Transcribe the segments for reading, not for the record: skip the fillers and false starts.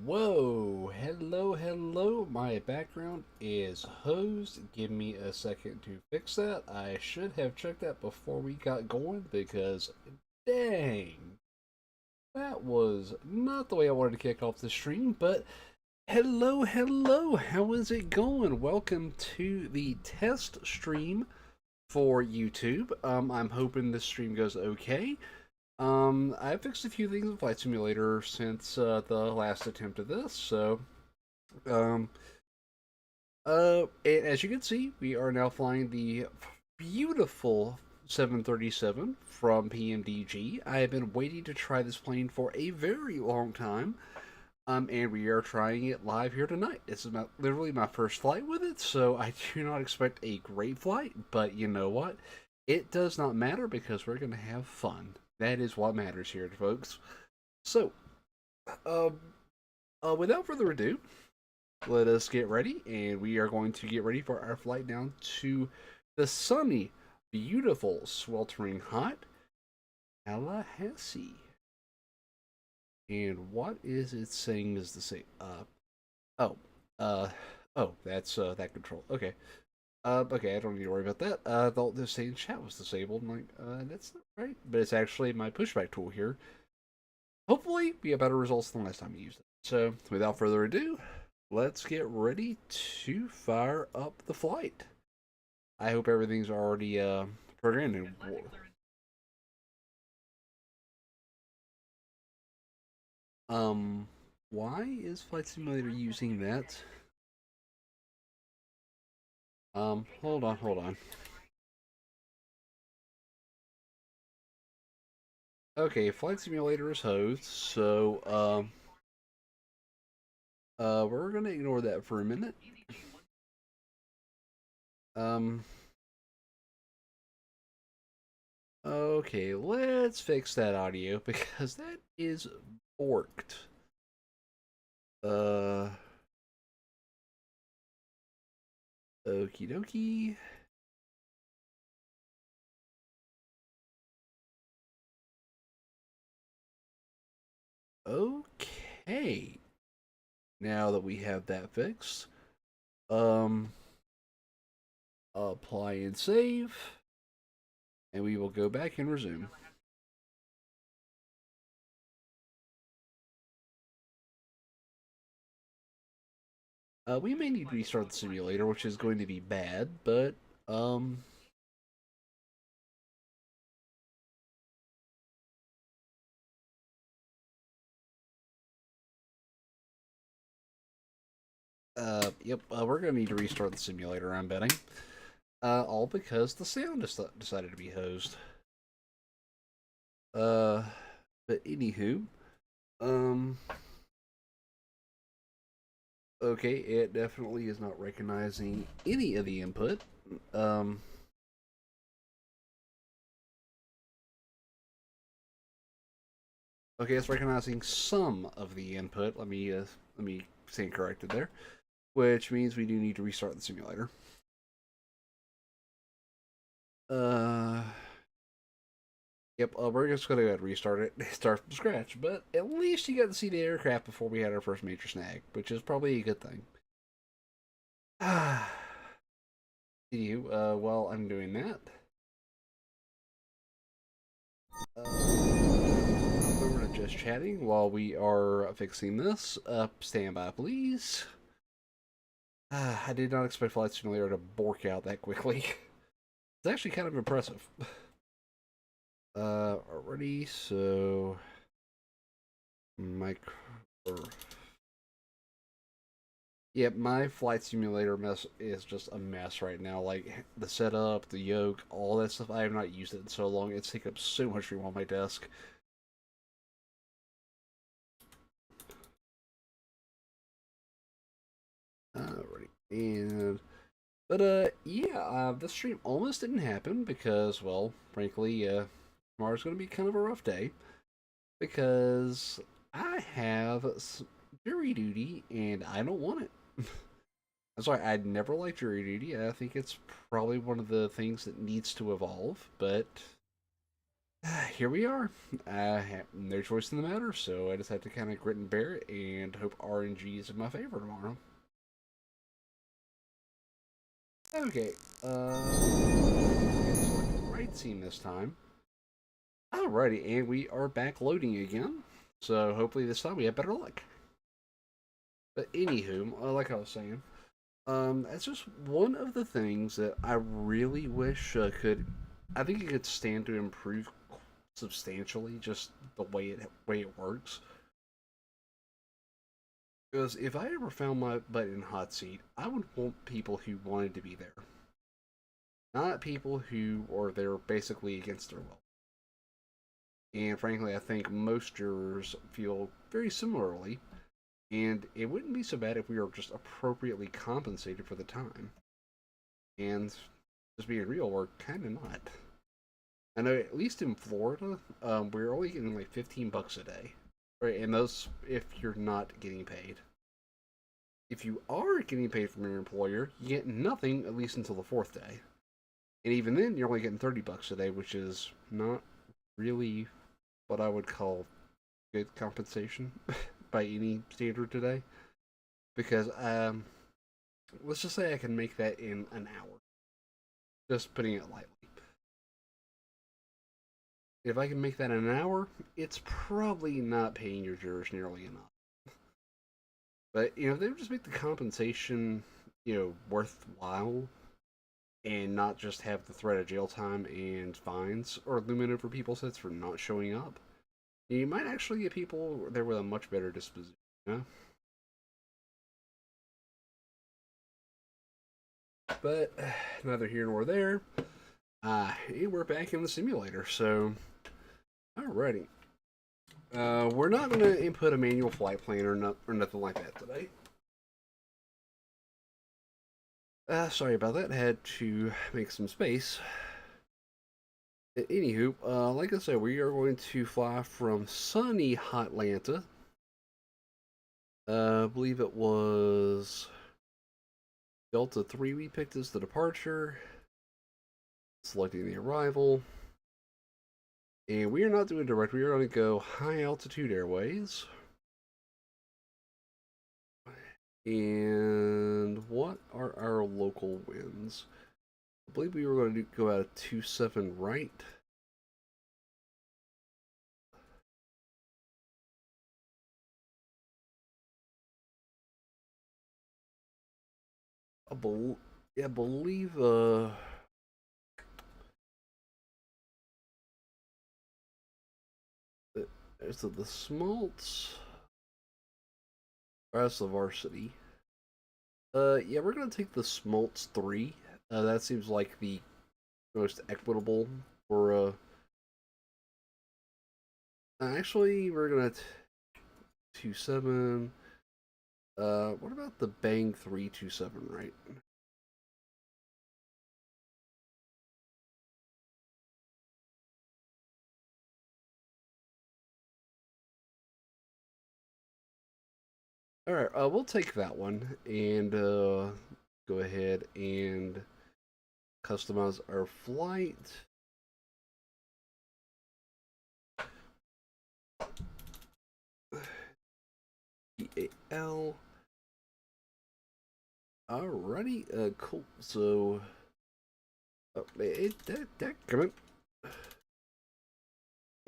Whoa, hello. My background is hosed. Give me a second to fix that. I should have checked that before we got going because, dang, that was not the way I wanted to kick off the stream. But hello, how is it going? Welcome to the test stream for YouTube. I'm hoping this stream goes okay. I fixed a few things in Flight Simulator since the last attempt of this, so um, and as you can see, we are now flying the beautiful 737 from PMDG. I have been waiting to try this plane for a very long time, and we are trying it live here tonight. This is literally my first flight with it, so I do not expect a great flight, but you know what? It does not matter because we're going to have fun. That is what matters here, folks. So, um, without further ado, let us get ready, and we are going to get ready for our flight down to the sunny, beautiful, sweltering hot Tallahassee. And what is it saying is the same? Oh, uh, that's that control. Okay. Okay, I don't need to worry about that. The saying chat was disabled. I'm like, that's not right. But it's actually my pushback tool here. Hopefully, we have better results than last time we used it. So, without further ado, let's get ready to fire up the flight. I hope everything's already programmed. Why is Flight Simulator using that? Hold on. Okay, Flight Simulator is hosed, so, we're gonna ignore that for a minute. Um, okay, let's fix that audio because that is borked. Uh, okie dokie. Okay. Now that we have that fixed, um, apply and save, and we will go back and resume. We may need to restart the simulator, which is going to be bad, but, yep, we're gonna need to restart the simulator, I'm betting. All because the sound decided to be hosed. Uh, but anywho, um, okay, it definitely is not recognizing any of the input. Um, okay, it's recognizing some of the input. Let me stand corrected there, which means we do need to restart the simulator. Uh, yep, we're just gonna go ahead and restart it, start from scratch. But at least you got to see the aircraft before we had our first major snag, which is probably a good thing. Ah, you. While I'm doing that, we're just chatting while we are fixing this. Stand by, please. I did not expect Flight Simulator to bork out that quickly. It's actually kind of impressive. Already, so micro. Yep, my Flight Simulator mess is just a mess right now. Like the setup, the yoke, all that stuff. I have not used it in so long. It's taken up so much room on my desk. Alrighty, and yeah, this stream almost didn't happen because, well, frankly, tomorrow's going to be kind of a rough day because I have jury duty and I don't want it. I'm sorry, I'd never liked jury duty. I think it's probably one of the things that needs to evolve, but Here we are. I have no choice in the matter, so I just have to kind of grit and bear it and hope RNG is in my favor tomorrow. Okay, right scene this time. Alrighty, and we are back loading again. So hopefully this time we have better luck. But anywho, like I was saying, that's just one of the things that I really wish I think it could stand to improve substantially, just the way it works. Because if I ever found my butt in hot seat, I would want people who wanted to be there, not people who are there basically against their will. And frankly, I think most jurors feel very similarly. And it wouldn't be so bad if we were just appropriately compensated for the time. And just being real, we're kind of not. I know at least in Florida, we're only getting like $15 a day, right? And those if you're not getting paid. If you are getting paid from your employer, you get nothing at least until the fourth day, and even then, you're only getting $30 a day, which is not really what I would call good compensation by any standard today. Because let's just say I can make that in an hour, just putting it lightly. If I can make that in an hour, it's probably not paying your jurors nearly enough. But if they would just make the compensation, worthwhile, and not just have the threat of jail time and fines or looming over people's heads for not showing up, you might actually get people there with a much better disposition. You know? But neither here nor there. We're back in the simulator, so alrighty. We're not going to input a manual flight plan or nothing like that today. Sorry about that. Had to make some space. Anywho, like I said, we are going to fly from sunny Hotlanta. I believe it was Delta 3 we picked as the departure. Selecting the arrival. And we are not doing direct, we are going to go high altitude airways. And what are our local winds? I believe we were going to go out of 27 right. I believe so the Smolts. That's the varsity. Yeah, we're gonna take the Smolts 3. That seems like the most equitable for actually we're gonna 27. What about the Bang 327, right? Alright, we'll take that one and go ahead and customize our flight. KATL. Alrighty, cool. So, come on.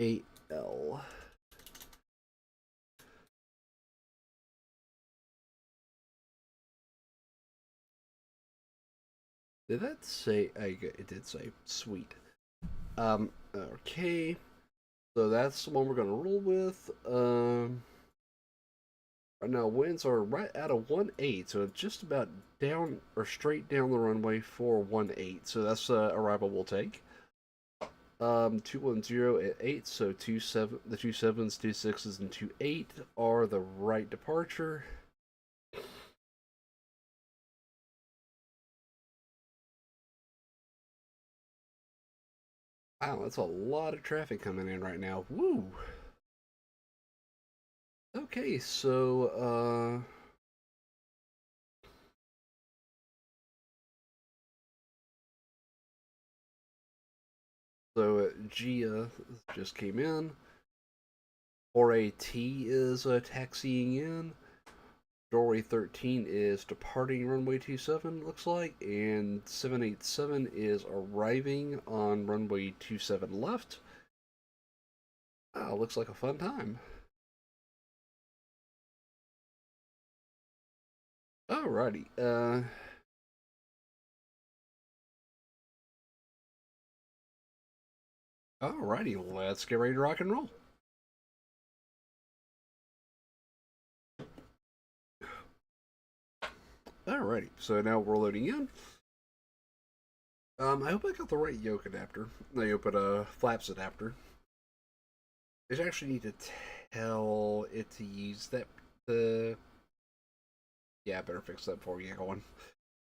AL. Did that say? It did say. Sweet. Okay. So that's the one we're gonna roll with. Right now winds are right at a 1-8, so it's just about down or straight down the runway for 1-8. So that's the arrival we'll take. 210 at 8, so the 2 7s, 2 6s, and 2 8 are the right departure. Wow, that's a lot of traffic coming in right now. Woo! Okay, so So Gia just came in. 4AT is taxiing in. Doorway 13 is departing runway 27, looks like, and 787 is arriving on runway 27 left. Looks like a fun time. Alrighty, let's get ready to rock and roll. Alrighty, so now we're loading in. I hope I got the right yoke adapter. I hope it flaps adapter. I just actually need to tell it to use that. Yeah, I better fix that before we get going.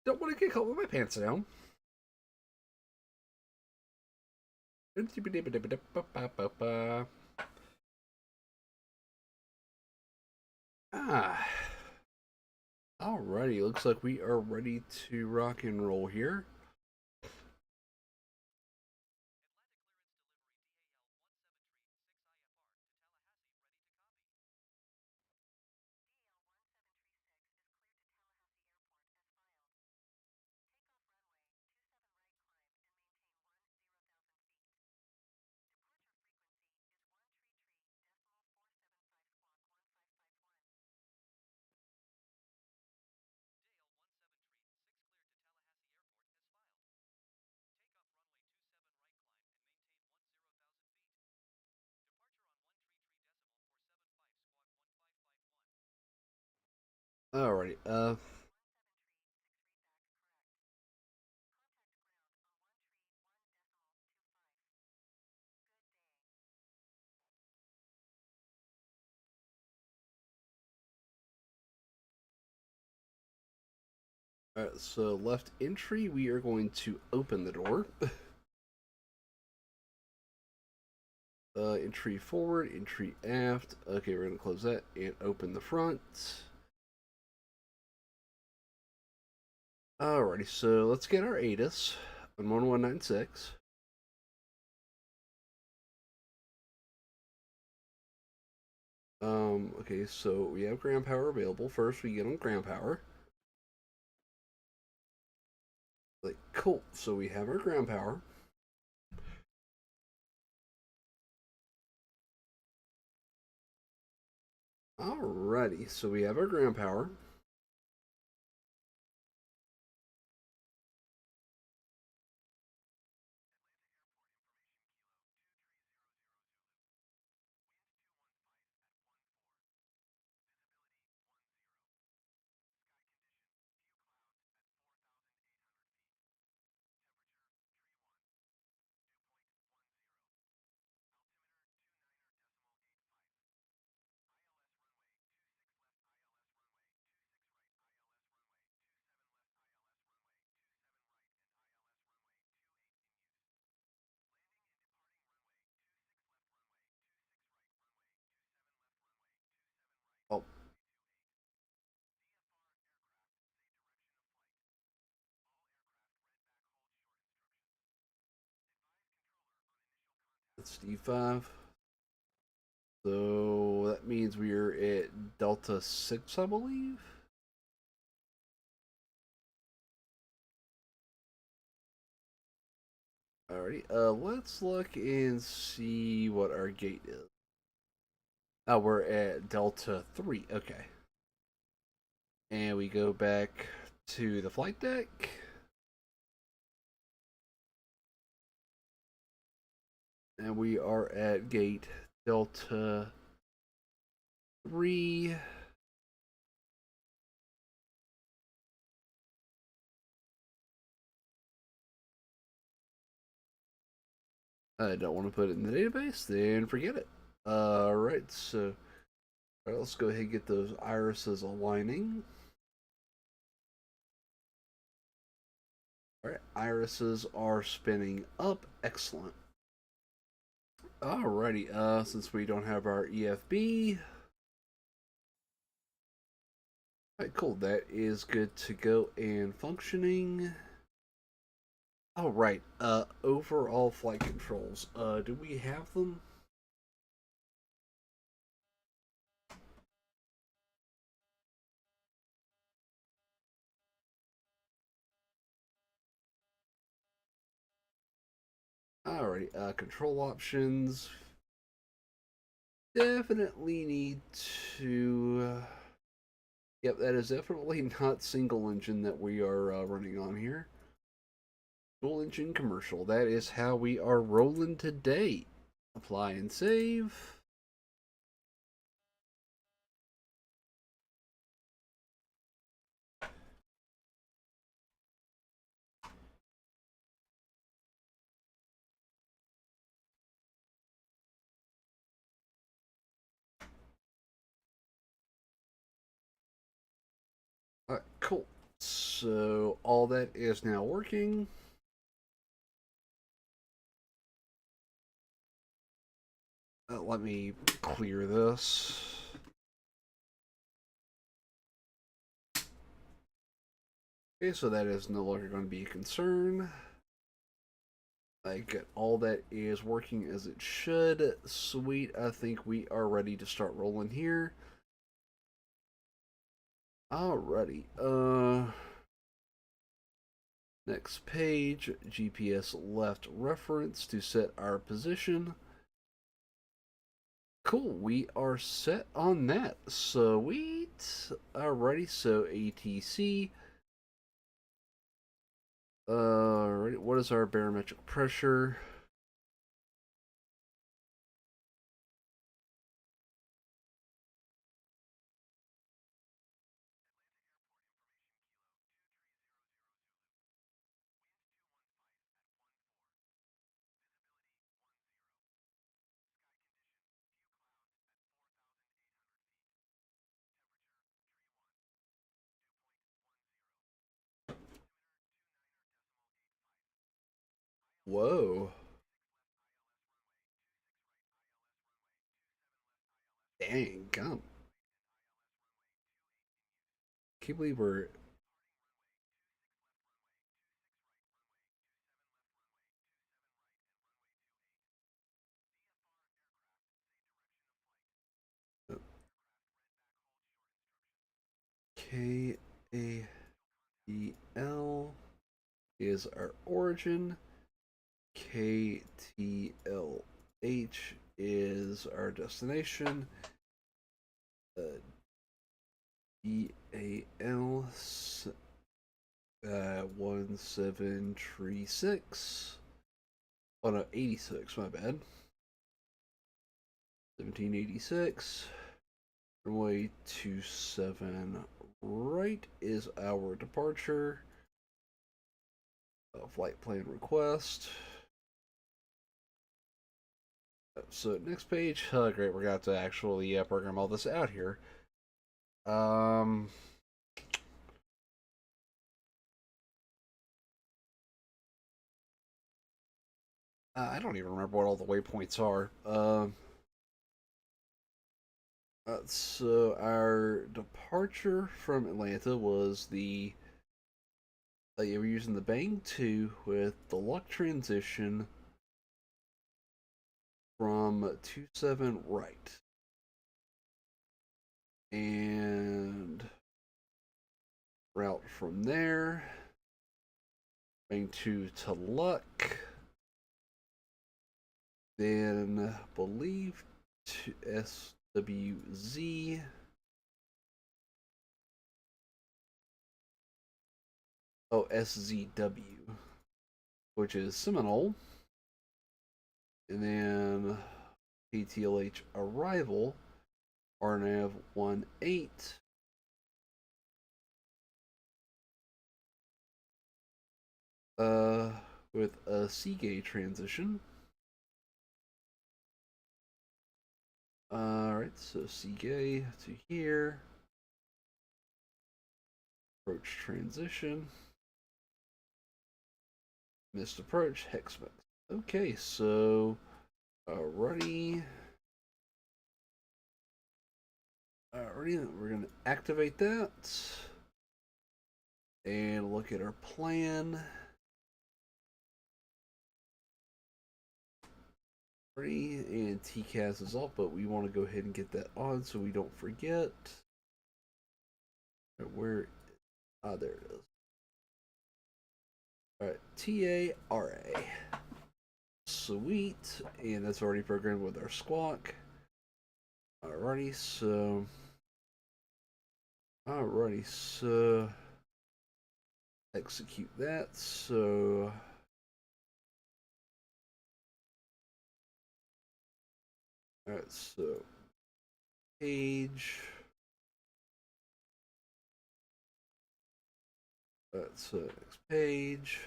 Don't want to get caught with my pants down. Ah. Alrighty, looks like we are ready to rock and roll here. Alrighty, so left entry, we are going to open the door. Entry forward, entry aft. Okay, we're gonna close that and open the front. Alrighty, so let's get our ATIS on 1196. Okay, so we have ground power available. First, we get on ground power. Like, cool. So we have our ground power. Alrighty, so we have our ground power. Oh, that's D5. So that means we're at Delta 6, I believe. Alrighty, let's look and see what our gate is. Oh, we're at Delta 3, okay. And we go back to the flight deck. And we are at gate Delta 3. I don't want to put it in the database, then forget it. Alright, so let's go ahead and get those irises aligning. Alright, irises are spinning up. Excellent. Alrighty, since we don't have our EFB. Alright, cool. That is good to go and functioning. Oh, right. Overall flight controls. Do we have them? Alright, control options. Definitely need to. Yep, that is definitely not single engine that we are running on here. Dual engine commercial. That is how we are rolling today. Apply and save. Alright, cool. So all that is now working. Let me clear this. Okay, so that is no longer going to be a concern. I get all that is working as it should. Sweet, I think we are ready to start rolling here. Alrighty. Next page, GPS left reference to set our position. Cool, we are set on that. Sweet. Alrighty, so ATC. What is our barometric pressure? Whoa. Dang, God. Can't believe we're KATL is our origin. KTLH is our destination. EAL 1736. Oh no, 86, my bad. 1786. Runway 27 right is our departure. Flight plan request. So next page. Oh, great, we're going to actually program all this out here. Um, I don't even remember what all the waypoints are. So our departure from Atlanta was the yeah, we're using the Bang 2 with the luck transition from 27 right. And route from there. Bang 2 to luck. Then believe to SWZ. Oh, SZW, which is Seminole. And then KTLH arrival, RNAV 18. With a Seagate transition. Alright, so Seagate to here. Approach transition. Missed approach, hex mix. Okay, so alrighty. Alrighty, we're gonna activate that. And look at our plan. And TCAS is off, but we want to go ahead and get that on so we don't forget. Where? Ah, there it is. All right, TARA. Sweet, and that's already programmed with our squawk. Alrighty, so execute that. So alright, so page. So next page.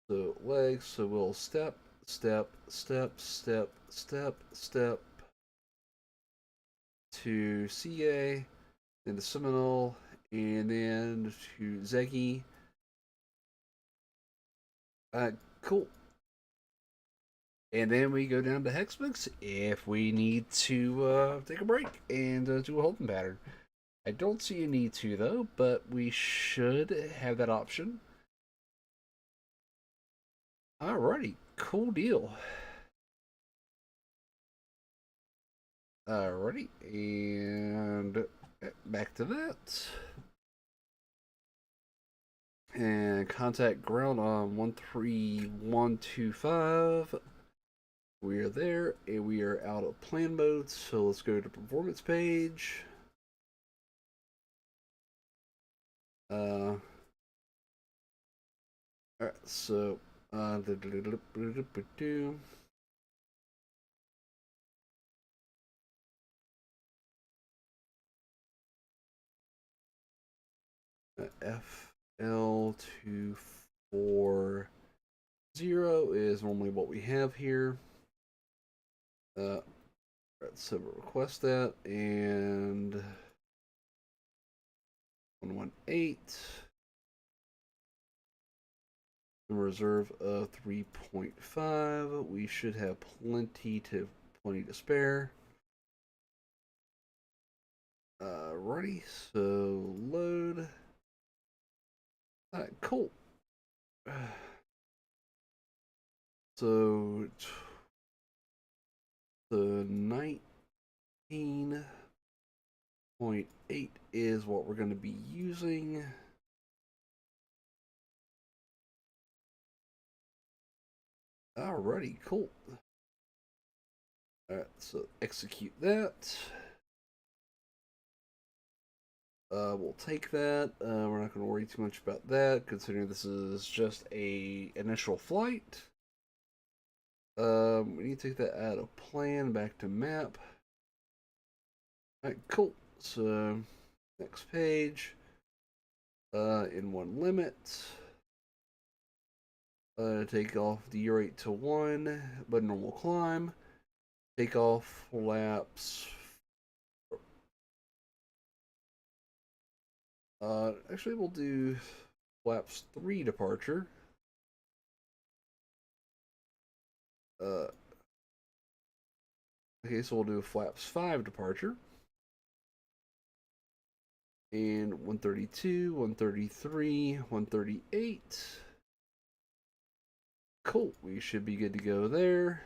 So legs. So we'll step, step, step, step, step, step to CA, then to Seminole, and then to Zeki. Cool. And then we go down to Hexbooks if we need to take a break and do a holding pattern. I don't see a need to though, but we should have that option. Alrighty, cool deal. Alrighty, and back to that. And contact ground on 13125. We are there, and we are out of plan mode, so let's go to performance page. Alright, so FL240 is normally what we have here. So we'll request that, and 118. Reserve of 3.5. We should have plenty to spare. Ready, so load. Alright, cool. So the 19.8 is what we're going to be using. Alrighty, cool. Alright, so execute that. We'll take that. We're not going to worry too much about that, considering this is just a initial flight. We need to take that out of plan, back to map. Alright, cool. So, next page. In one limit. Take off the rate to 1, but normal climb. Take off flaps. Actually, we'll do flaps 3 departure. Okay, so we'll do flaps 5 departure. And 132, 133, 138. Cool, we should be good to go there.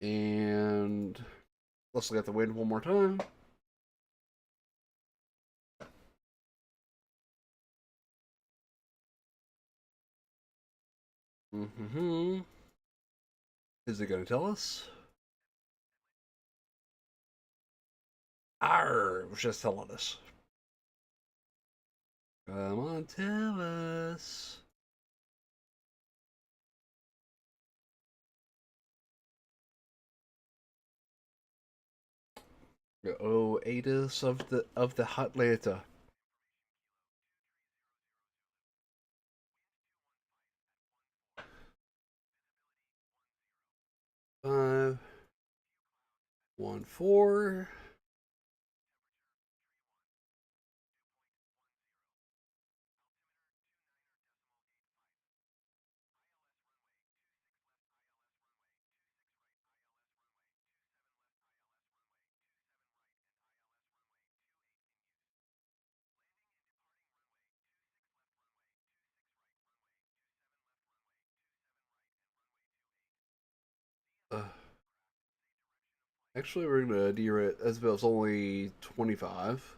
And let's look at the wind one more time. Is it going to tell us? Arr, it was just telling us. Come on, tell us. Oh, ATIS of the Hotlanta. 514. Actually, we're gonna derate as if it's only 25.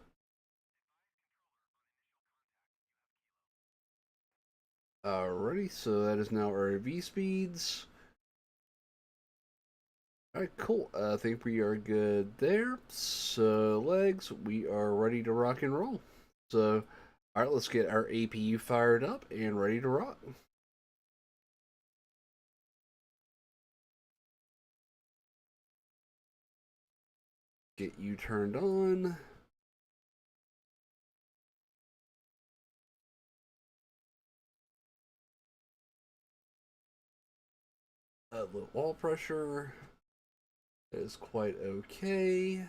Alrighty, so that is now our V speeds. Alright, cool. I think we are good there. So, legs, we are ready to rock and roll. So, alright, let's get our APU fired up and ready to rock. Get you turned on. Low wall pressure. That is quite okay.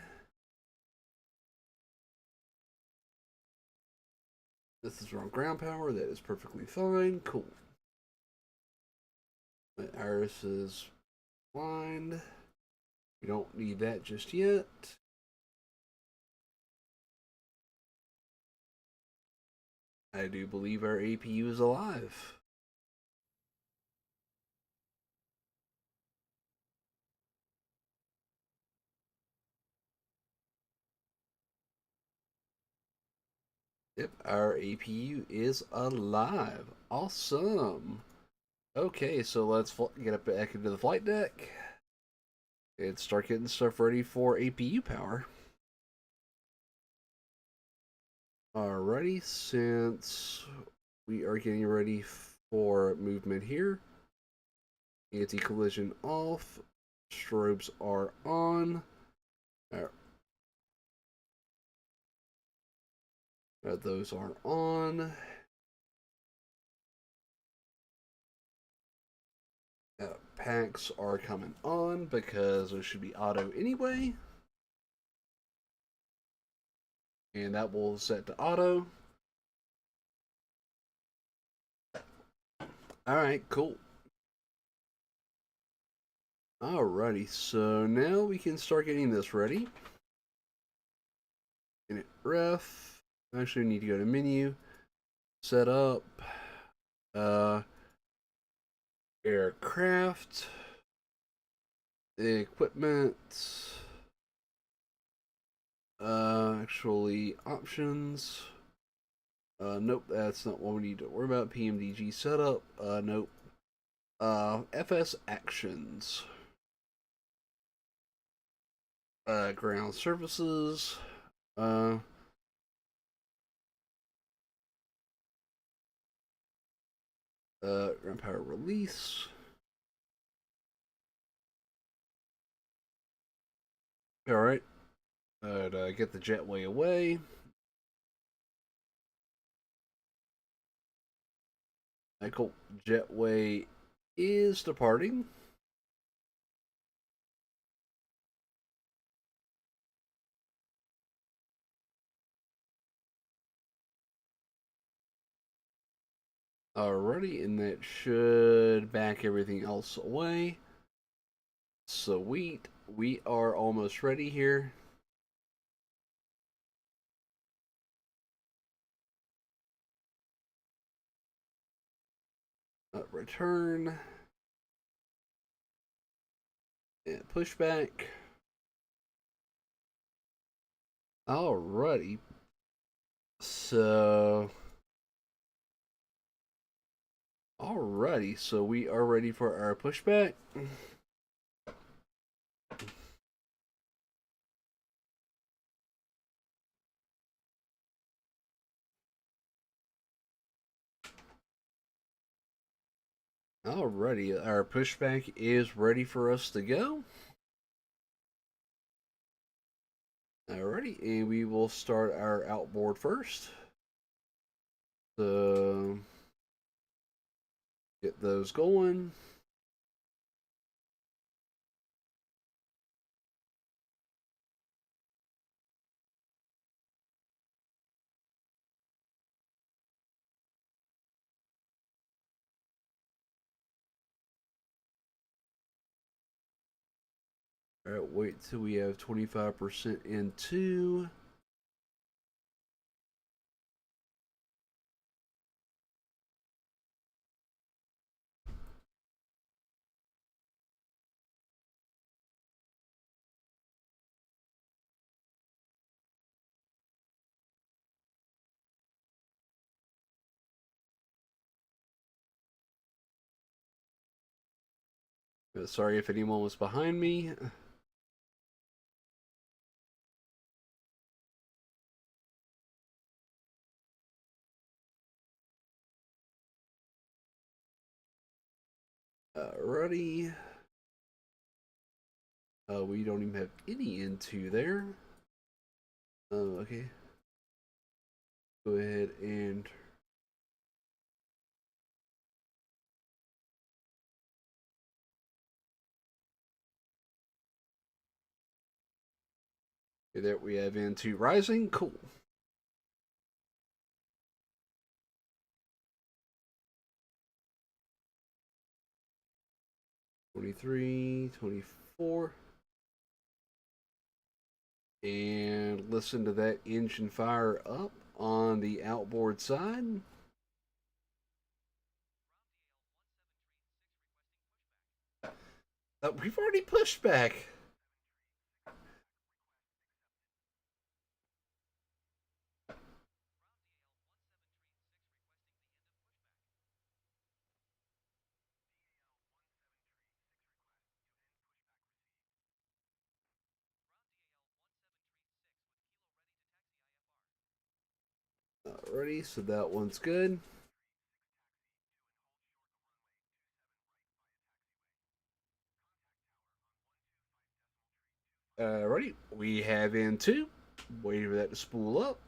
This is wrong ground power. That is perfectly fine. Cool. My iris is blind. We don't need that just yet. I do believe our APU is alive. Yep, our APU is alive. Awesome. Okay, so let's get up back into the flight deck and start getting stuff ready for APU power. Alrighty, since we are getting ready for movement here, anti-collision off, strobes are on. Those are on. Packs are coming on because those should be auto anyway. And that will set to auto. Alright, cool. Alrighty, so now we can start getting this ready. Init ref. Actually, we need to go to menu. Set up. Aircraft. Equipment. Actually, options. Nope, that's not what we need to worry about. PMDG setup. Nope. FS actions. Ground services. Ground power release. Alright. Get the jetway away. Cool. Jetway is departing. Alrighty, and that should back everything else away. Sweet. We are almost ready here. Return. And pushback. Alrighty. So. Alrighty, so we are ready for our pushback. Alrighty, our pushback is ready for us to go. Alrighty, and we will start our outboard first. So, get those going. Alright, wait till we have 25% into. Sorry if anyone was behind me. Alrighty. We don't even have any into there. Okay. Go ahead and okay, there we have into rising. Cool. 23, 24. And listen to that engine fire up on the outboard side. We've already pushed back. Alrighty, so that one's good. Alrighty, we have in two. Waiting for that to spool up.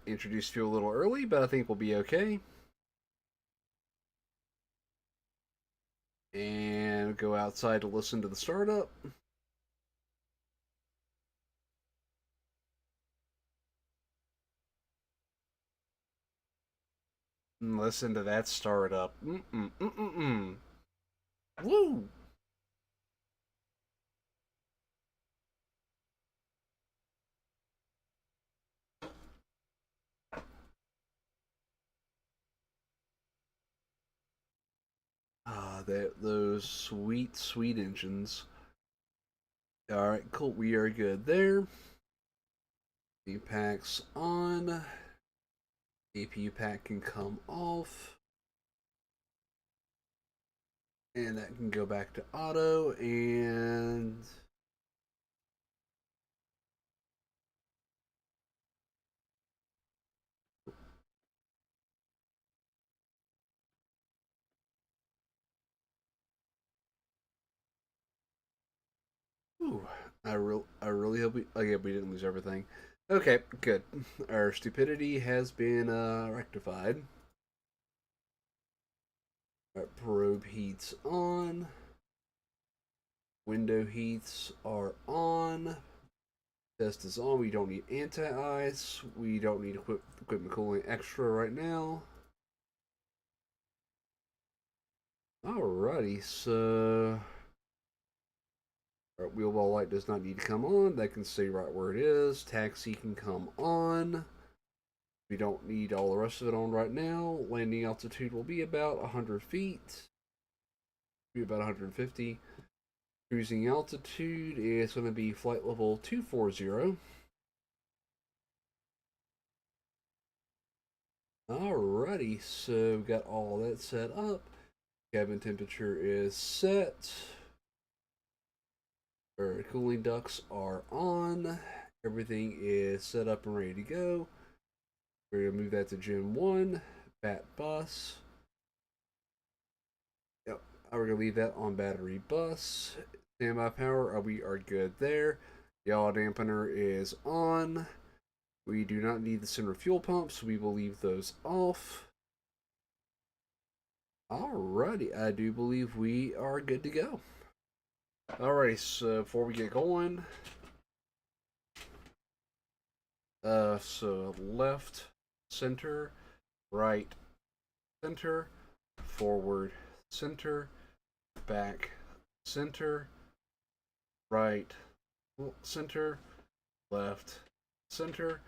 Introduced fuel a little early, but I think we'll be okay. And go outside to listen to the startup. And listen to that startup. Woo! Those sweet, sweet engines. Alright, cool. We are good there. The pack's on. APU pack can come off. And that can go back to auto and ooh, I really hope we. Oh yeah, we didn't lose everything. Okay, good. Our stupidity has been rectified. Our probe heats on. Window heats are on. Test is on. We don't need anti-ice. We don't need equipment cooling extra right now. Alrighty, so our wheel well light does not need to come on. That can stay right where it is. Taxi can come on. We don't need all the rest of it on right now. Landing altitude will be about 100 feet. Be about 150. Cruising altitude is going to be flight level 240. Alrighty, so we got all that set up. Cabin temperature is set. Our cooling ducts are on. Everything is set up and ready to go. We're going to move that to Gen 1. Bat bus. Yep, we're going to leave that on battery bus. Standby power, we are good there. Yaw dampener is on. We do not need the center fuel pumps, so we will leave those off. Alrighty, I do believe we are good to go. Alright, so before we get going, so left, center, right, center, forward, center, back, center, right, center, left, center.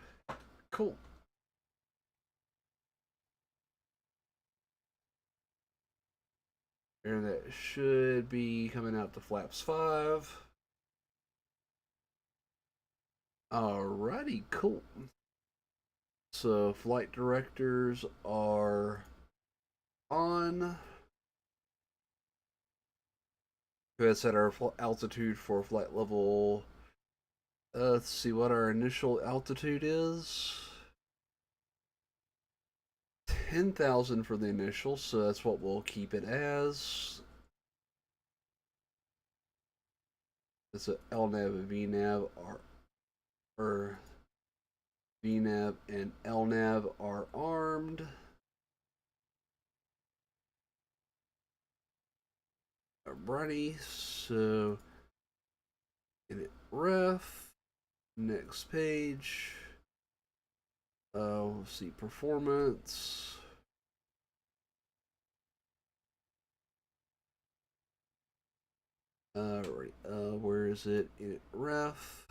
Cool. And that should be coming out to flaps 5. Alrighty, cool. So flight directors are on. Go ahead and set our altitude for flight level. Let's see what our initial altitude is. 10,000 for the initial, so that's what we'll keep it as. It's a LNAV, VNAV or VNAV and LNAV are armed. Alrighty, so init ref, next page. We'll see performance. Right, where is it? Init ref.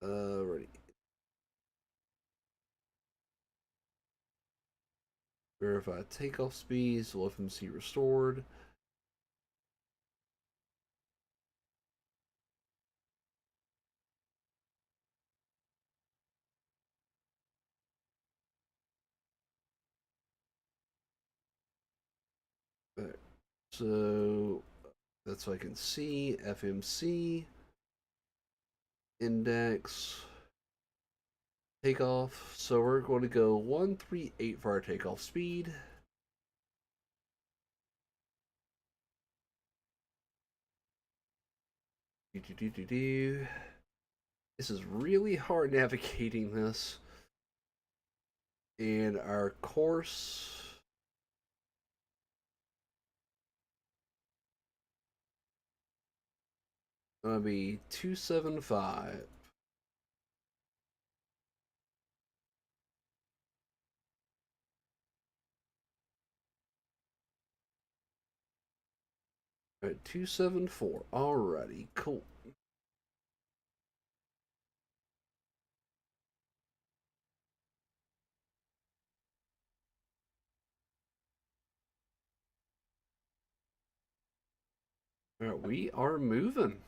Ready. Verify takeoff speeds, FMC restored. Right. So that's so I can see FMC index takeoff. So we're going to go 138 for our takeoff speed. This is really hard navigating this. And our course. Gonna be 275. Alright, 274. Alrighty, cool. Alright, we are moving.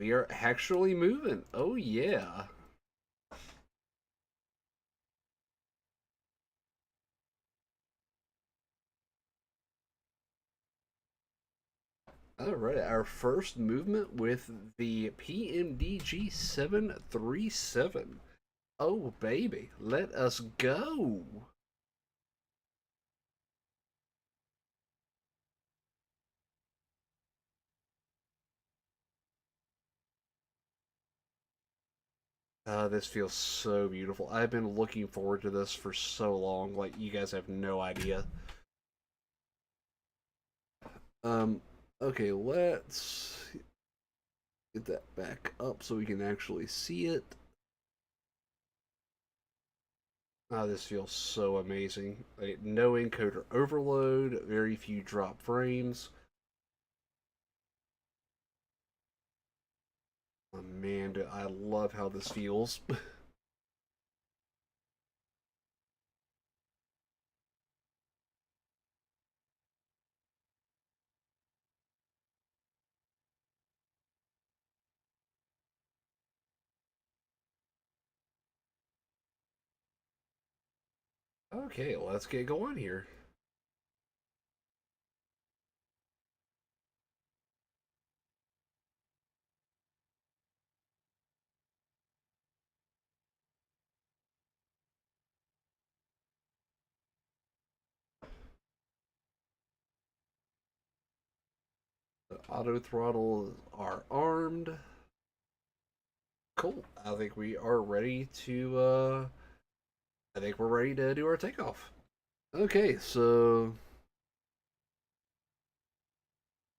We are actually moving. Oh, yeah. Alright, our first movement with the PMDG 737. Oh, baby, let us go. This feels so beautiful. I've been looking forward to this for so long. Like, you guys have no idea. Um, okay, let's get that back up so we can actually see it. This feels so amazing. Like, no encoder overload, very few drop frames. Oh, man, I love how this feels. Okay, let's get going here. The auto throttles are armed. Cool. I think we are ready to I think we're ready to do our takeoff. Okay, so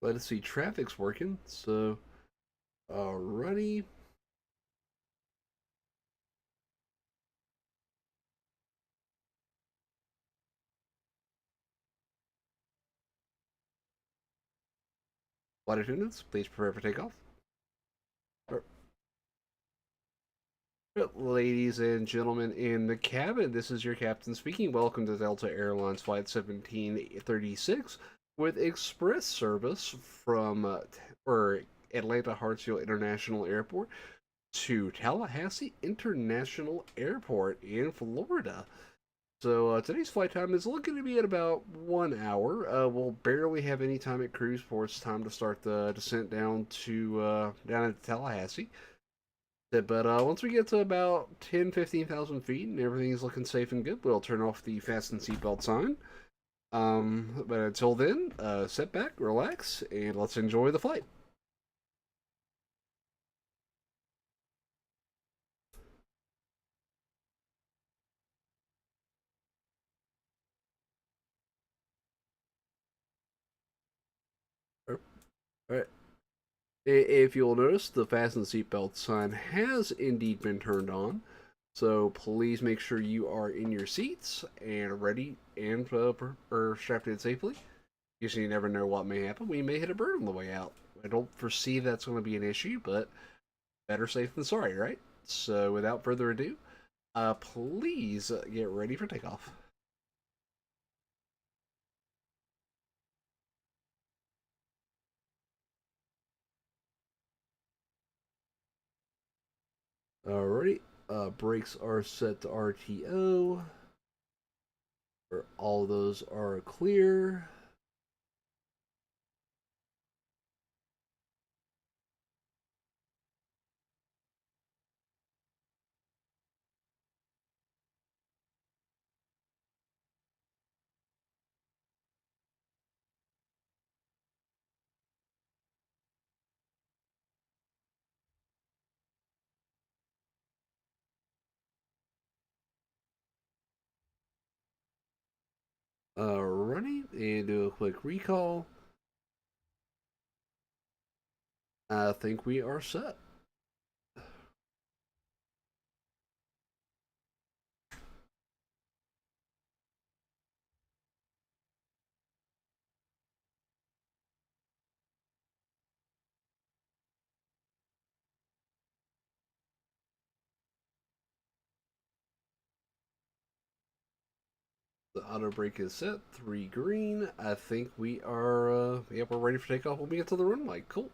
let's see, traffic's working. So alrighty. Flight attendants, please prepare for takeoff. Ladies and gentlemen in the cabin, this is your captain speaking. Welcome to Delta Airlines Flight 1736 with express service from or Atlanta Hartsfield International Airport to Tallahassee International Airport in Florida. So today's flight time is looking to be at about 1 hour. We'll barely have any time at cruise before it's time to start the descent down to down into Tallahassee. But once we get to about 10, 15,000 feet and everything's looking safe and good, we'll turn off the fasten seatbelt sign. But until then, sit back, relax, and let's enjoy the flight. All right. If you'll notice, the fasten seatbelt sign has indeed been turned on. So please make sure you are in your seats and ready and strapped in safely. Because you never know what may happen. We may hit a bird on the way out. I don't foresee that's going to be an issue, but better safe than sorry, right? So without further ado, please get ready for takeoff. Alrighty, brakes are set to RTO. All those are clear. Alrighty, and do a quick recall. I think we are set. The auto brake is set. 3 green. I think we are, we're ready for takeoff when we get to the runway. Cool.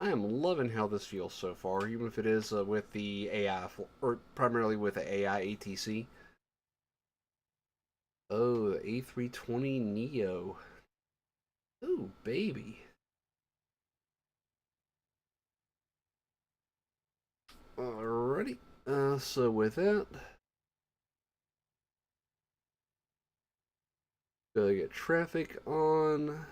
I am loving how this feels so far, even if it is with the AI, or primarily with the AI ATC. Oh, the A320 Neo. Oh, baby. Alrighty. So with that, gotta get traffic on.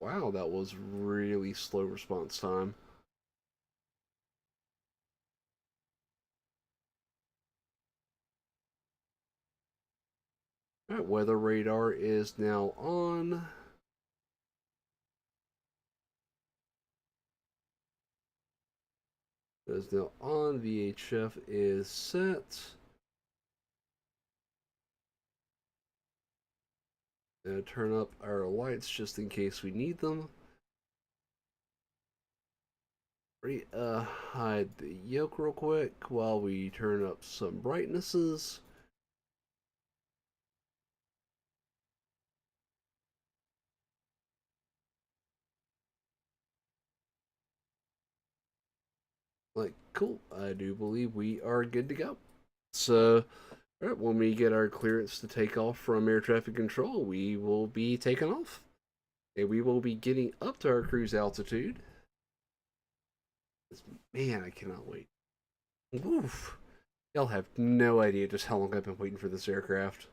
Wow, that was really slow response time. Alright, weather radar is now on. It is now on. VHF is set. And turn up our lights just in case we need them. Hide the yoke real quick while we turn up some brightnesses. Like, cool. I do believe we are good to go. So, all right, when we get our clearance to take off from air traffic control, we will be taking off. And we will be getting up to our cruise altitude. Man, I cannot wait. Oof. Y'all have no idea just how long I've been waiting for this aircraft.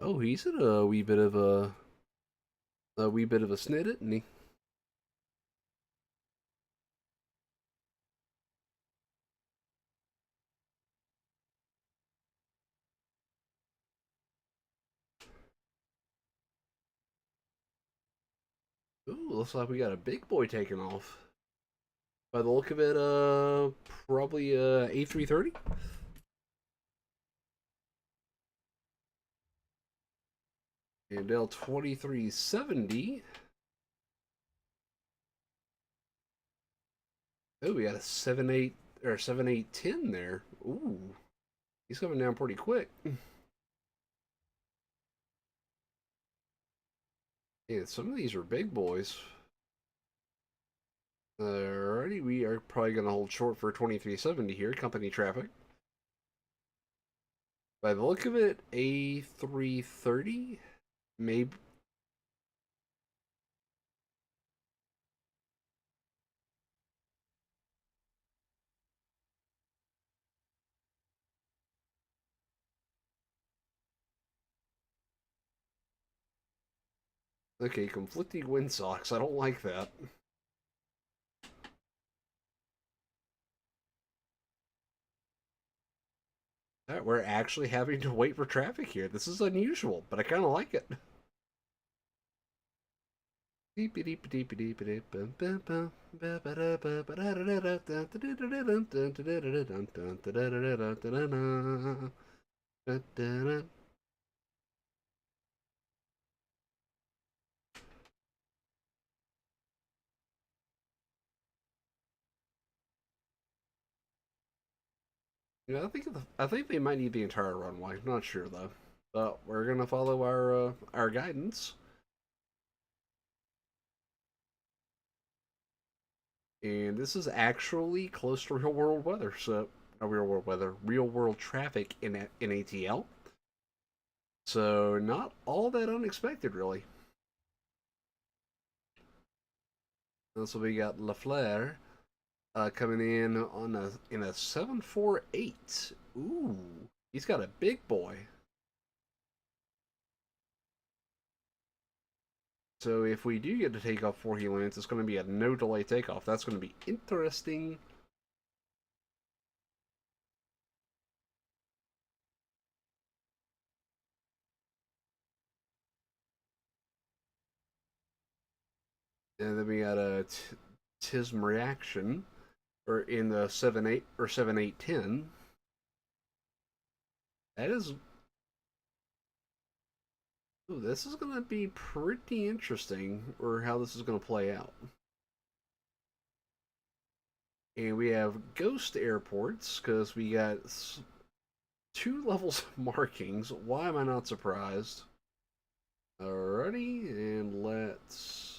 Oh, he's in a wee bit of a snit, isn't he? Ooh, looks like we got a big boy taking off. By the look of it, probably A330. And L2370. Oh, we got a 7.8 or 7.810 there. Ooh, he's coming down pretty quick. Yeah, some of these are big boys. Alrighty, we are probably going to hold short for 2370 here, company traffic. By the look of it, A330, maybe. Okay, conflicting windsocks. I don't like that. Alright, we're actually having to wait for traffic here. This is unusual, but I kind of like it. Yeah, I think they might need the entire runway. Not sure though, but we're gonna follow our guidance. And this is actually close to real world weather. So, not real world weather, real world traffic in ATL. So, not all that unexpected, really. So we got LaFleur coming in on a 748. Ooh, he's got a big boy. So if we do get to take off before he lands, it's going to be a no delay takeoff. That's going to be interesting. And then we got a TISM reaction, or in the 7.8 or 7.810. That is, ooh, this is going to be pretty interesting, or how this is going to play out. And we have ghost airports because we got two levels of markings. Why am I not surprised? Alrighty, and let's.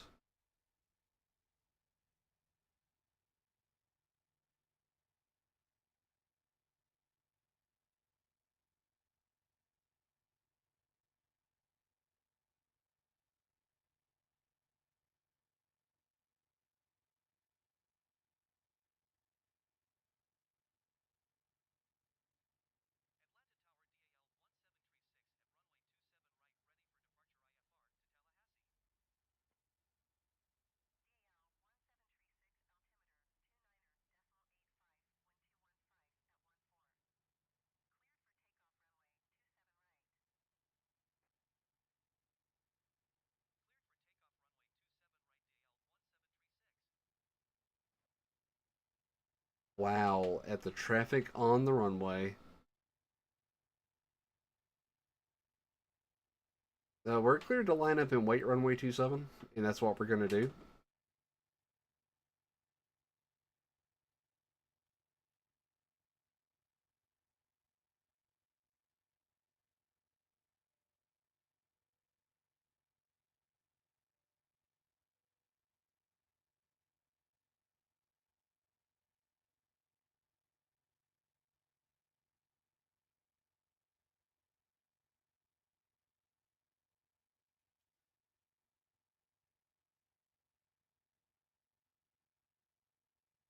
Wow, at the traffic on the runway. We're cleared to line up and wait runway 27, and that's what we're going to do.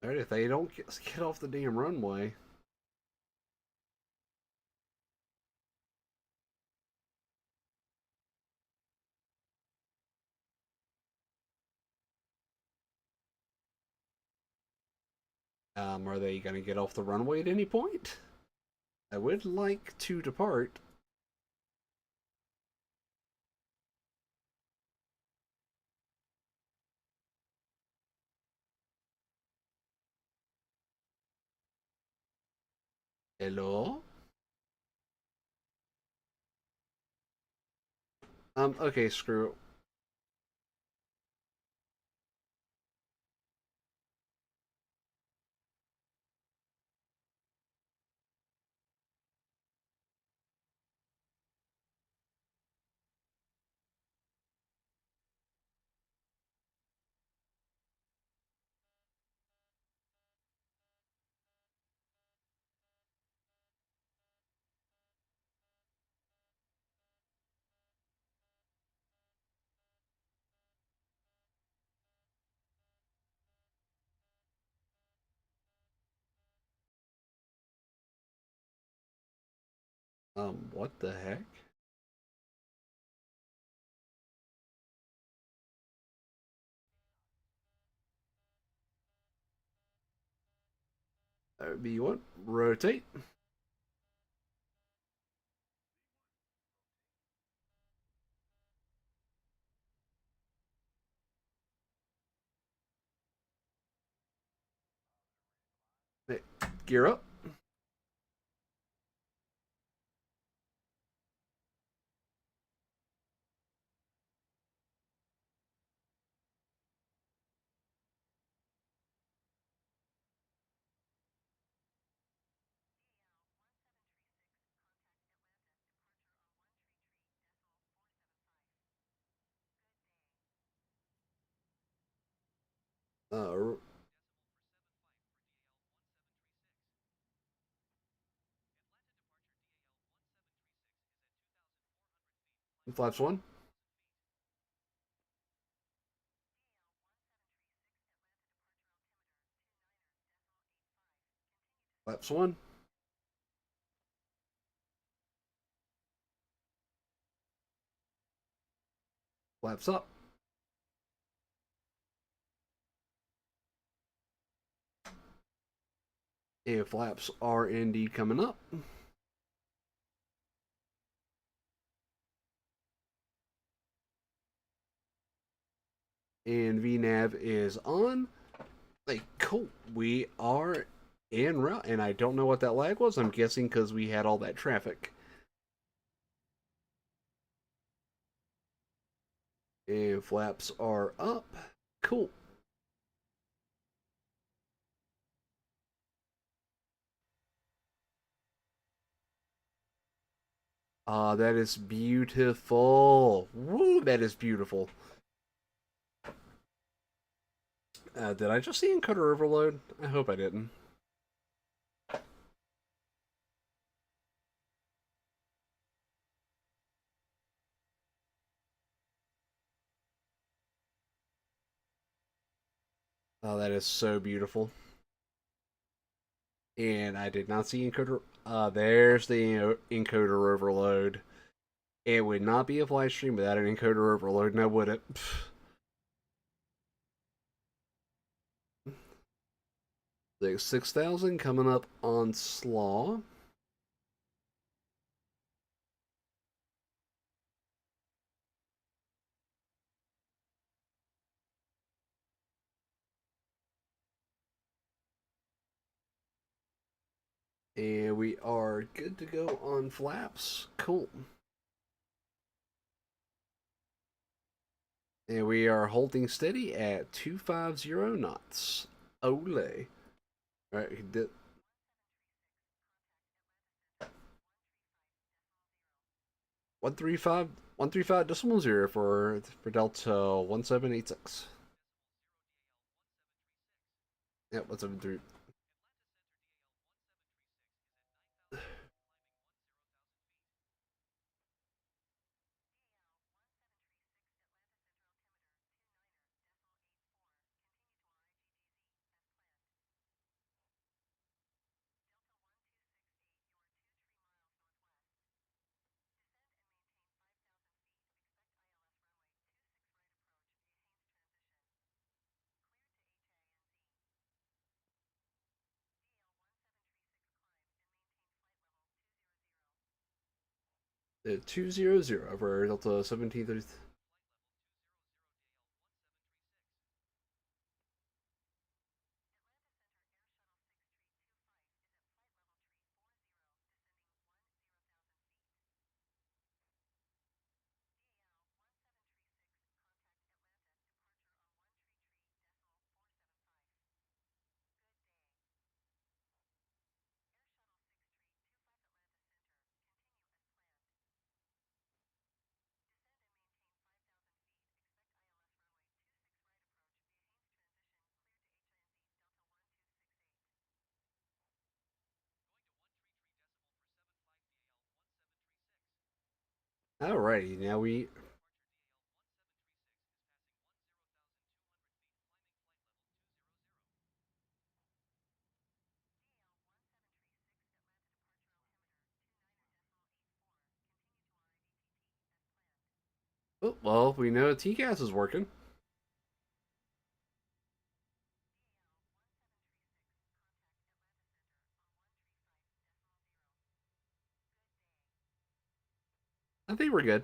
Alright, if they don't get off the damn runway. Are they going to get off the runway at any point? I would like to depart. Hello? Okay, screw it. What the heck? That would be what? Rotate. Hey, gear up. Uh, flaps one. Flaps one. Flaps up. And flaps are indeed coming up. And VNAV is on. Like, cool. We are en route. And I don't know what that lag was. I'm guessing because we had all that traffic. And flaps are up. Cool. Ah, that is beautiful. Woo, that is beautiful. Did I just see encoder overload? I hope I didn't. Oh, that is so beautiful. And I did not see encoder. There's the encoder overload. It would not be a flight stream without an encoder overload, now would it? The 6,000 coming up on Slaw. And we are good to go on flaps. Cool. And we are holding steady at 250 knots. Ole. Alright, 135 135 decimal zero for Delta 1786. Yep, 173. The 200 for Delta 1730. Alrighty, now we. Oh, well, we know TCAS is working. I think we're good.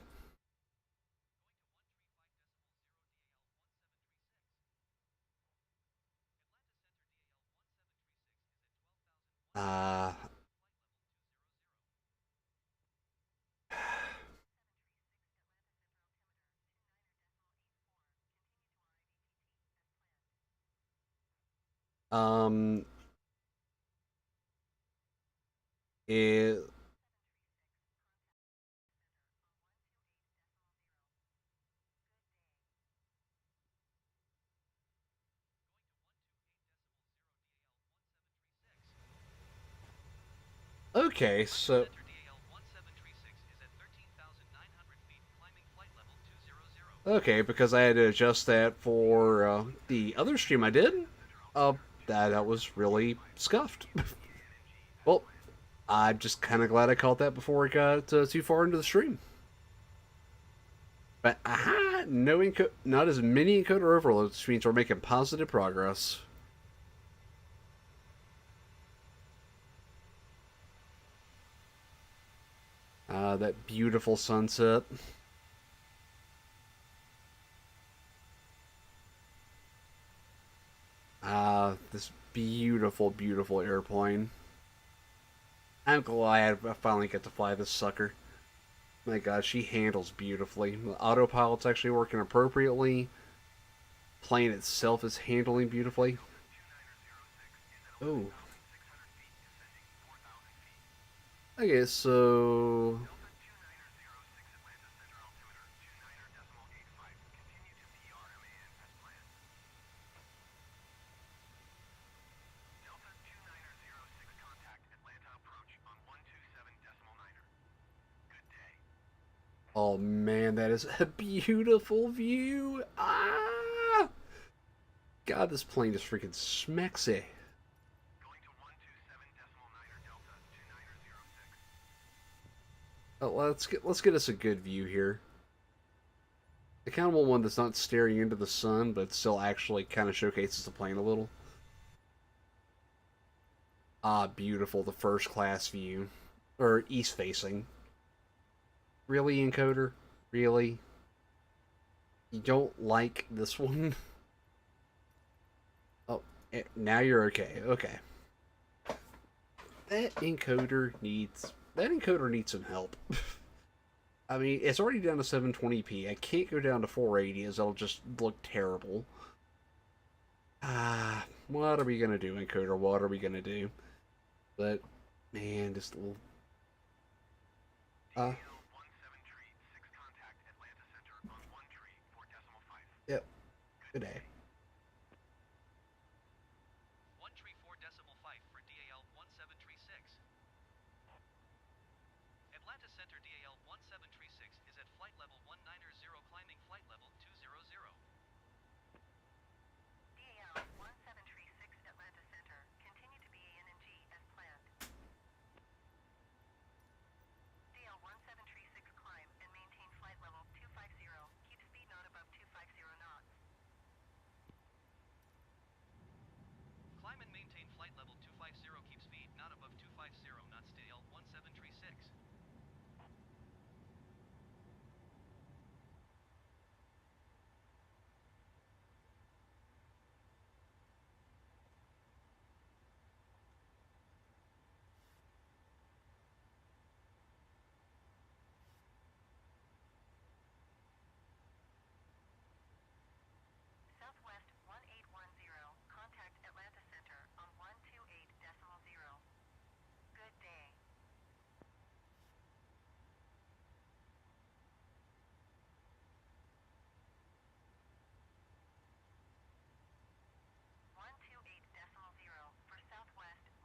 Uh, um, it, okay, so okay, because I had to adjust that for the other stream I did. Uh, that was really scuffed. Well, I'm just kind of glad I caught that before it got too far into the stream. But aha, no not as many encoder overloads, which means we're making positive progress. That beautiful sunset. This beautiful, beautiful airplane. I'm glad I finally get to fly this sucker. My god, she handles beautifully. The autopilot's actually working appropriately. Plane itself is handling beautifully. Oh. Okay, so. Oh man, that is a beautiful view. Ah! God, this plane just freaking smacks it. Oh, let's get us a good view here. I kind of want one that's not staring into the sun, but still actually kind of showcases the plane a little. Ah, beautiful, the first class view. Or east facing. Really, encoder? Really? You don't like this one? Oh, now you're okay. Okay. That encoder needs some help. I mean, it's already down to 720p. I can't go down to 480 as it'll just look terrible. Ah, what are we gonna do, encoder? What are we gonna do? But man, just a little. Uh, yep. Good day.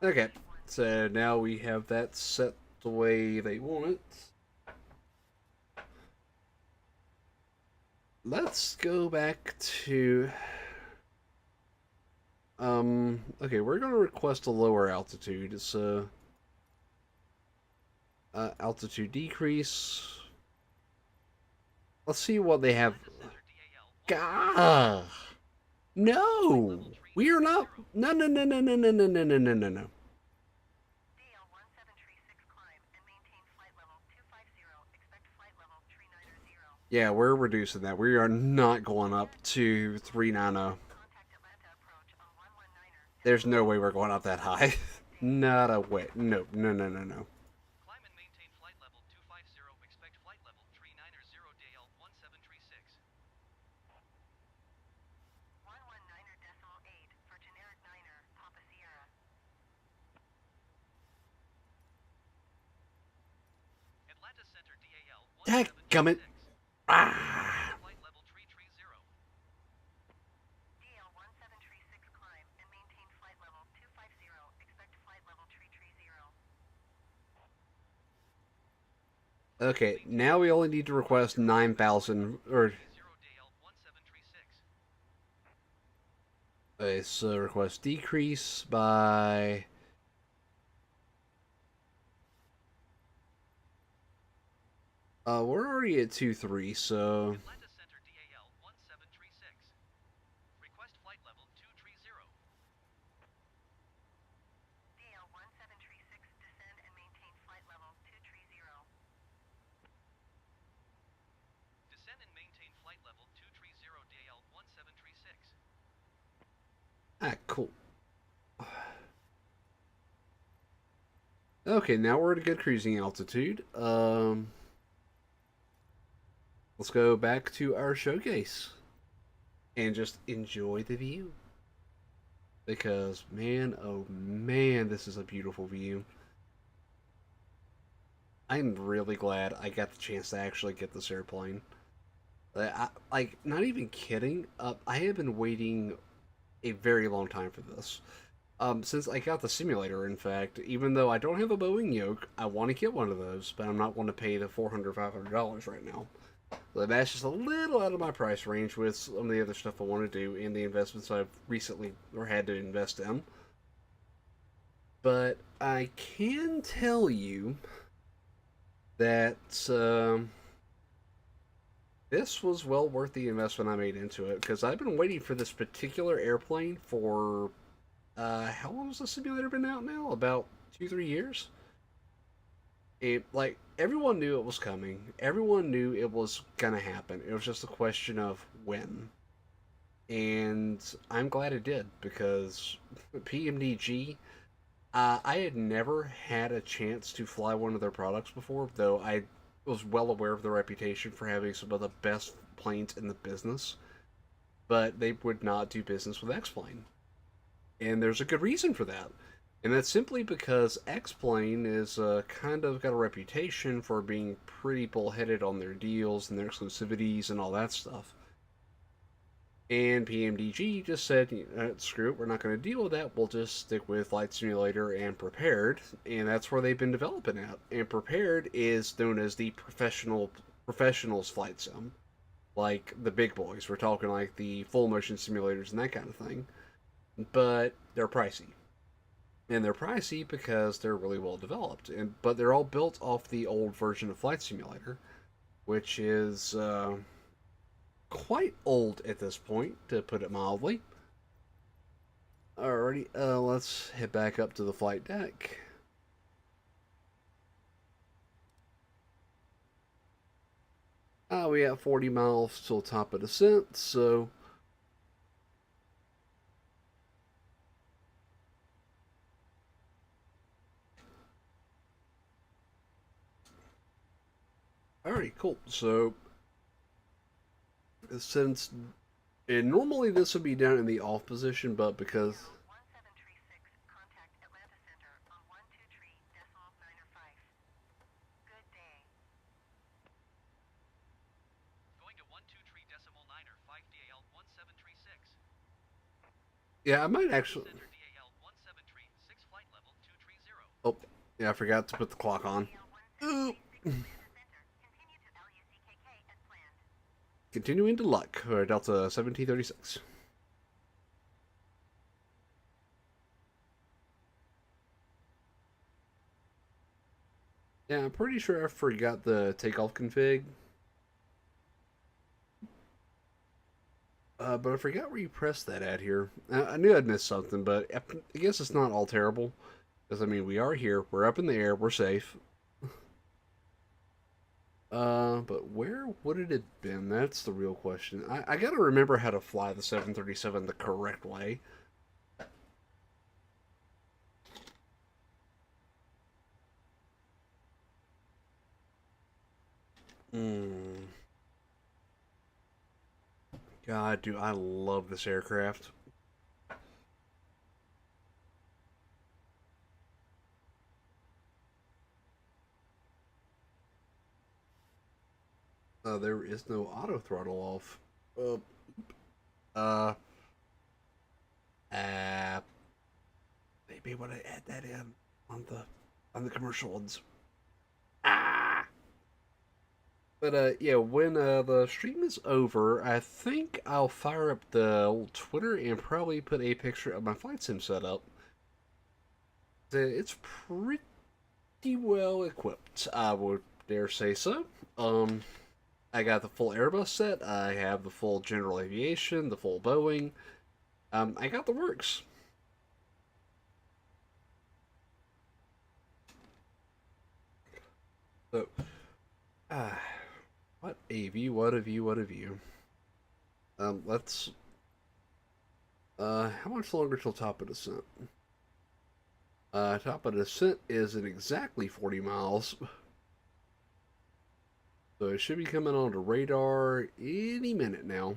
Okay, so now we have that set the way they want it. let's go back to okay, we're gonna request a lower altitude. So altitude decrease. Let's see what they have. Gah! No! We are not. No, no, no, no, no, no, no, no, no, no, no, no. Yeah, we're reducing that. We are not going up to 390. There's no way we're going up that high. Not a way. No, no, no, no, no. Dadgummit. Ah! Okay, now we only need to request 9,000, or... Okay, so request decrease by... we're already at 2-3, so... Ah, cool. Okay, now we're at a good cruising altitude. Let's go back to our showcase and just enjoy the view. Because, man, oh man, this is a beautiful view. I'm really glad I got the chance to actually get this airplane. Like, not even kidding. I have been waiting a very long time for this. Since I got the simulator, in fact, even though I don't have a Boeing yoke, I want to get one of those, but I'm not going to pay the $400, $500 right now. So that's just a little out of my price range with some of the other stuff I want to do and the investments I've recently or had to invest in. But I can tell you that this was well worth the investment I made into it because I've been waiting for this particular airplane for how long has the simulator been out now? About 2-3 years. Like everyone knew it was coming. Everyone knew it was gonna happen. It was just a question of when. And I'm glad it did because PMDG. I had never had a chance to fly one of their products before, though I was well aware of their reputation for having some of the best planes in the business. But they would not do business with X-Plane. And there's a good reason for that. And that's simply because X-Plane is kind of got a reputation for being pretty bullheaded on their deals and their exclusivities and all that stuff. And PMDG just said, screw it, we're not going to deal with that. We'll just stick with Flight Simulator and Prepared. And that's where they've been developing at. And Prepared is known as the professionals flight sim. Like the big boys. We're talking like the full motion simulators and that kind of thing. But they're pricey. And they're pricey because they're really well developed. But they're all built off the old version of Flight Simulator, which is quite old at this point, to put it mildly. Alrighty, let's head back up to the flight deck. We have 40 miles till top of descent, so alright, cool. So since and normally this would be down in the off position, but because yeah, I might actually. Oh, yeah, I forgot to put the clock on. Ooh. continuing to luck, or Delta 1736. Yeah, I'm pretty sure I forgot the takeoff config. But I forgot where you pressed that at here. I knew I'd missed something, but I guess it's not all terrible. Because, I mean, we are here, we're up in the air, we're safe. But where would it have been? That's the real question. I gotta remember how to fly the 737 the correct way. Hmm. God, dude, I love this aircraft. There is no auto throttle off. Uh, uh, uh, maybe when I add that in on the commercial ones. Ah. But yeah, when the stream is over, I think I'll fire up the old Twitter and probably put a picture of my flight sim setup. It's pretty well equipped, I would dare say so. I got the full Airbus set. I have the full general aviation, the full Boeing. I got the works. So, ah, what a view! What a view! What a view! Let's. How much longer till top of descent? Top of descent is in exactly 40 miles. So it should be coming onto radar any minute now.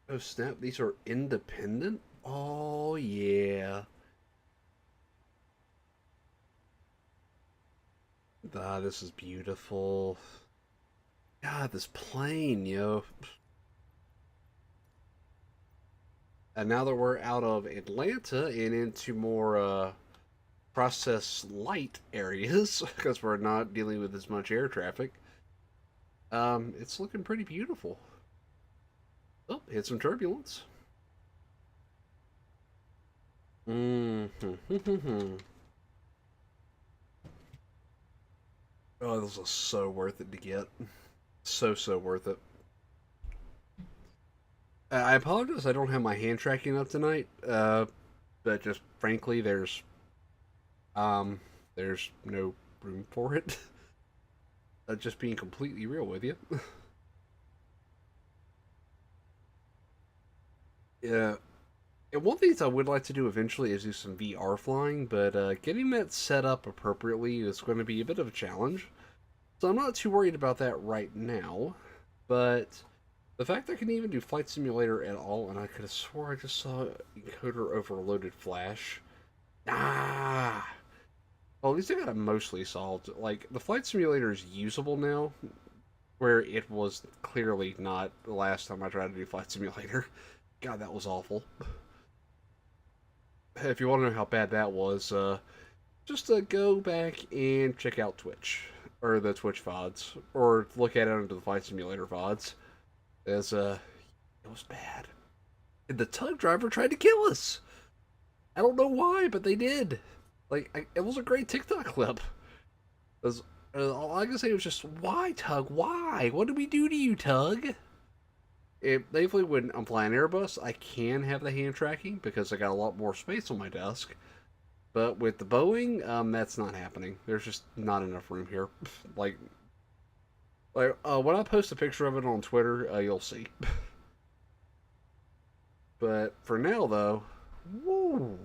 Oh snap, these are independent? Oh yeah. Ah, this is beautiful. God, this plane, yo. And now that we're out of Atlanta and into more process light areas, because we're not dealing with as much air traffic, it's looking pretty beautiful. Oh, hit some turbulence. Mm-hmm. Oh, this was so worth it to get. So worth it. I apologize I don't have my hand tracking up tonight, but just frankly, um, there's no room for it. Just being completely real with you. Yeah. And one thing I would like to do eventually is do some VR flying, but getting that set up appropriately is going to be a bit of a challenge. So I'm not too worried about that right now. But the fact I can even do Flight Simulator at all, and I could have swore I just saw encoder overloaded flash. Ah! Well, at least I got it mostly solved. Like, the Flight Simulator is usable now, where it was clearly not the last time I tried to do Flight Simulator. God, that was awful. If you want to know how bad that was, just go back and check out Twitch, or the Twitch VODs, or look at it under the Flight Simulator VODs. As it was bad. And the tug driver tried to kill us. I don't know why, but they did. Like, it was a great TikTok clip. Was, all I can say was just, why, Tug? Why? What did we do to you, Tug? Thankfully, when I'm flying Airbus, I can have the hand tracking because I got a lot more space on my desk. But with the Boeing, that's not happening. There's just not enough room here. like, when I post a picture of it on Twitter, you'll see. But for now, though, woo.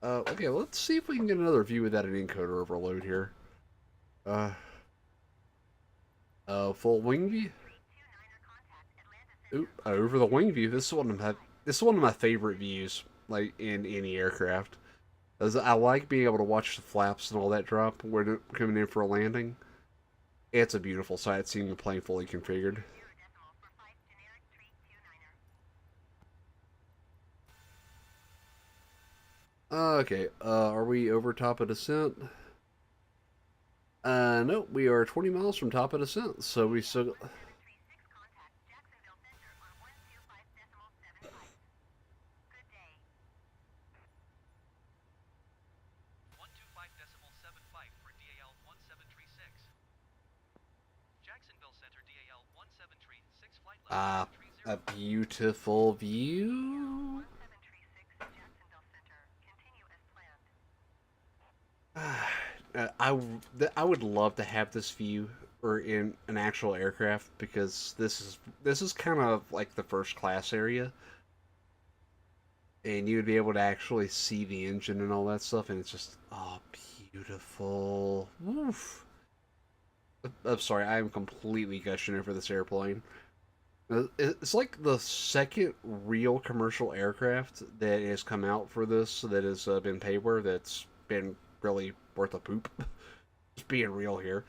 Okay, let's see if we can get another view without an encoder overload here. Uh, full wing view. Ooh, over the wing view. This is one of my favorite views, like in any aircraft. As I like being able to watch the flaps and all that drop when they're coming in for a landing. It's a beautiful sight seeing the plane fully configured. Okay, are we over top of descent? Nope, we are 20 miles from top of descent, so we still... Ah, a beautiful view. I would love to have this view or in an actual aircraft because this is kind of like the first class area, and you would be able to actually see the engine and all that stuff, and it's just beautiful. Woof. I'm sorry, I am completely gushing over this airplane. It's like the second real commercial aircraft that has come out for this that has been payware that's been really worth a poop. Just being real here.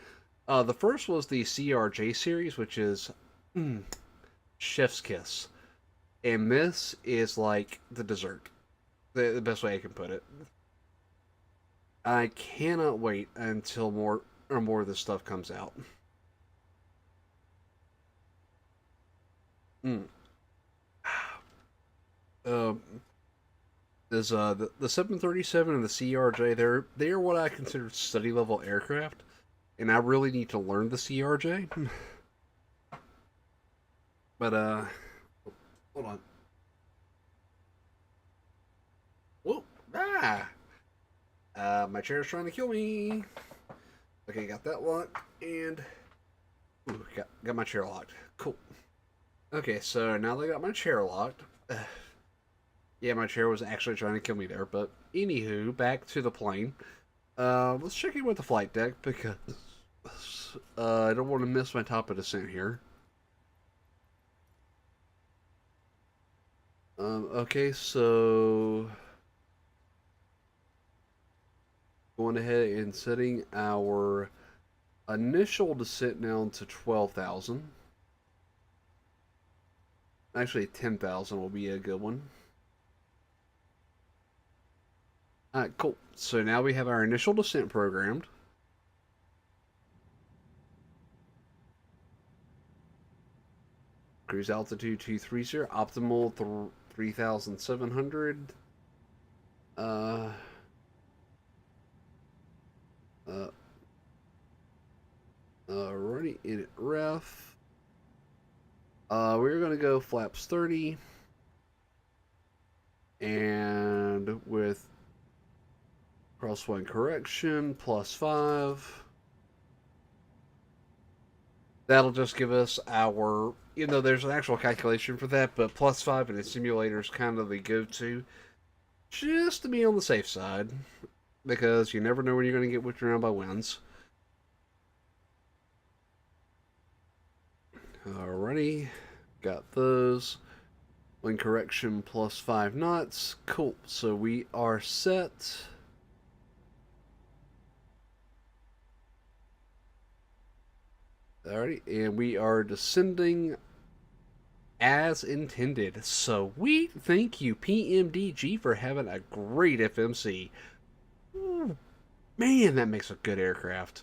The first was the CRJ series, which is Chef's Kiss, and this is like the dessert. The best way I can put it. I cannot wait until more of this stuff comes out. Mm. Um, There's the 737 and the CRJ. They are what I consider study level aircraft, and I really need to learn the CRJ. But hold on. Whoa! Ah! My chair's trying to kill me. Okay, got that locked, and got my chair locked. Cool. Okay, so now that I got my chair locked, yeah, my chair was actually trying to kill me there. But anywho, back to the plane. Let's check in with the flight deck because I don't want to miss my top of descent here. Okay, so going ahead and setting our initial descent down to 12,000. Actually, 10,000 will be a good one. Alright, cool. So now we have our initial descent programmed. Cruise altitude 230, optimal 3,700. Uh, uh, running in at ref. We're going to go flaps 30. And with crosswind correction, +5. That'll just give us our, there's an actual calculation for that, but +5 in a simulator is kind of the go-to, just to be on the safe side, because you never know when you're going to get whipped around by winds. Alrighty, got those. Wind correction +5 knots. Cool, so we are set. Alrighty, and we are descending as intended. Sweet, thank you PMDG for having a great FMC. Ooh, man, that makes a good aircraft.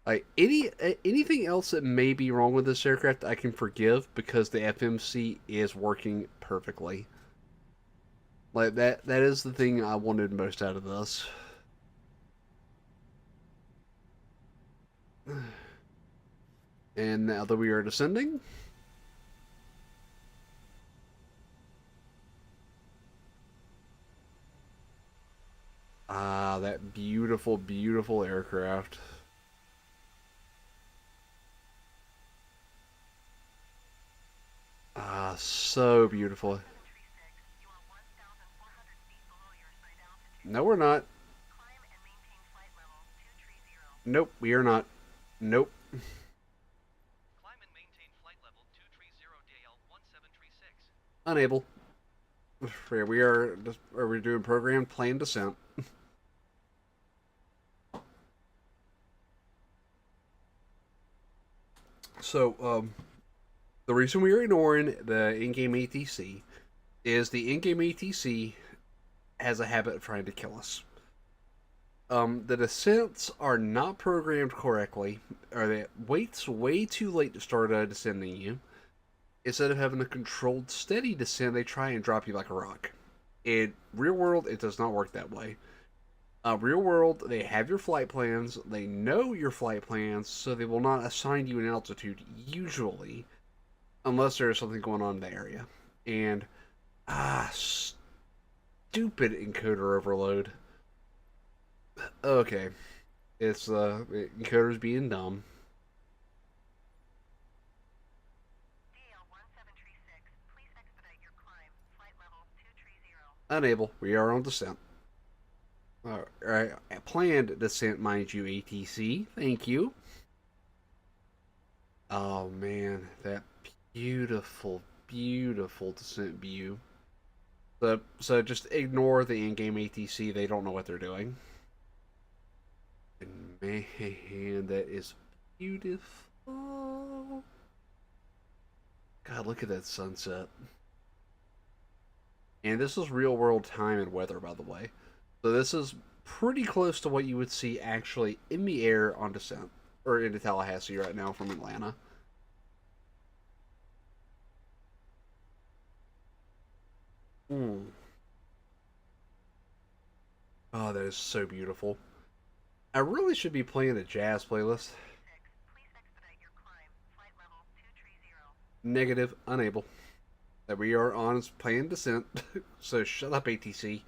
Like anything else that may be wrong with this aircraft, I can forgive because the FMC is working perfectly. Like that is the thing I wanted most out of this. And now that we are descending, that beautiful, beautiful aircraft. So beautiful. No, we're not. Nope, we are not. Nope. Unable. We are we doing programmed plane descent. So, the reason we are ignoring the in-game ATC is the in-game ATC has a habit of trying to kill us. The descents are not programmed correctly, or they waits way too late to start descending you. Instead of having a controlled, steady descent, they try and drop you like a rock. In real world, it does not work that way. Real world, they have your flight plans, they know your flight plans, so they will not assign you an altitude, usually, unless there is something going on in the area. And, stupid encoder overload. Okay, it's encoders being dumb. Unable. We are on descent. Alright, planned descent, mind you, ATC. Thank you. Oh man, that beautiful, beautiful descent view. So just ignore the in-game ATC. They don't know what they're doing. And man, that is beautiful. God, look at that sunset. And this is real world time and weather, by the way. So this is pretty close to what you would see actually in the air on descent, or into Tallahassee right now from Atlanta. Mm. Oh, that is so beautiful. I really should be playing a jazz playlist. Negative, unable. That we are on playing descent. So shut up, ATC.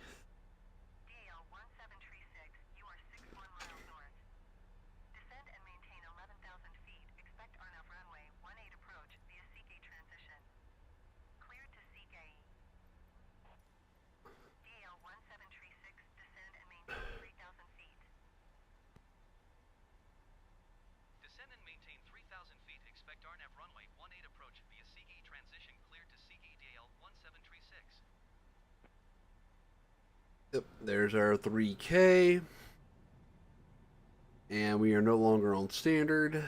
Yep, there's our 3K. And we are no longer on standard.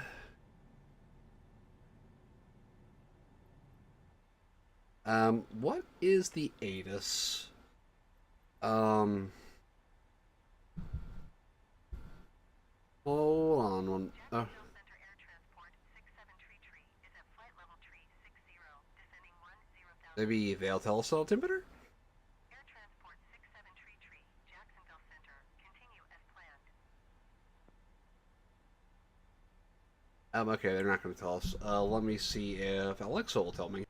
What is the ATIS? Hold on one. Maybe they'll tell us altimeter? Okay, they're not going to tell us. Let me see if Alexa will tell me.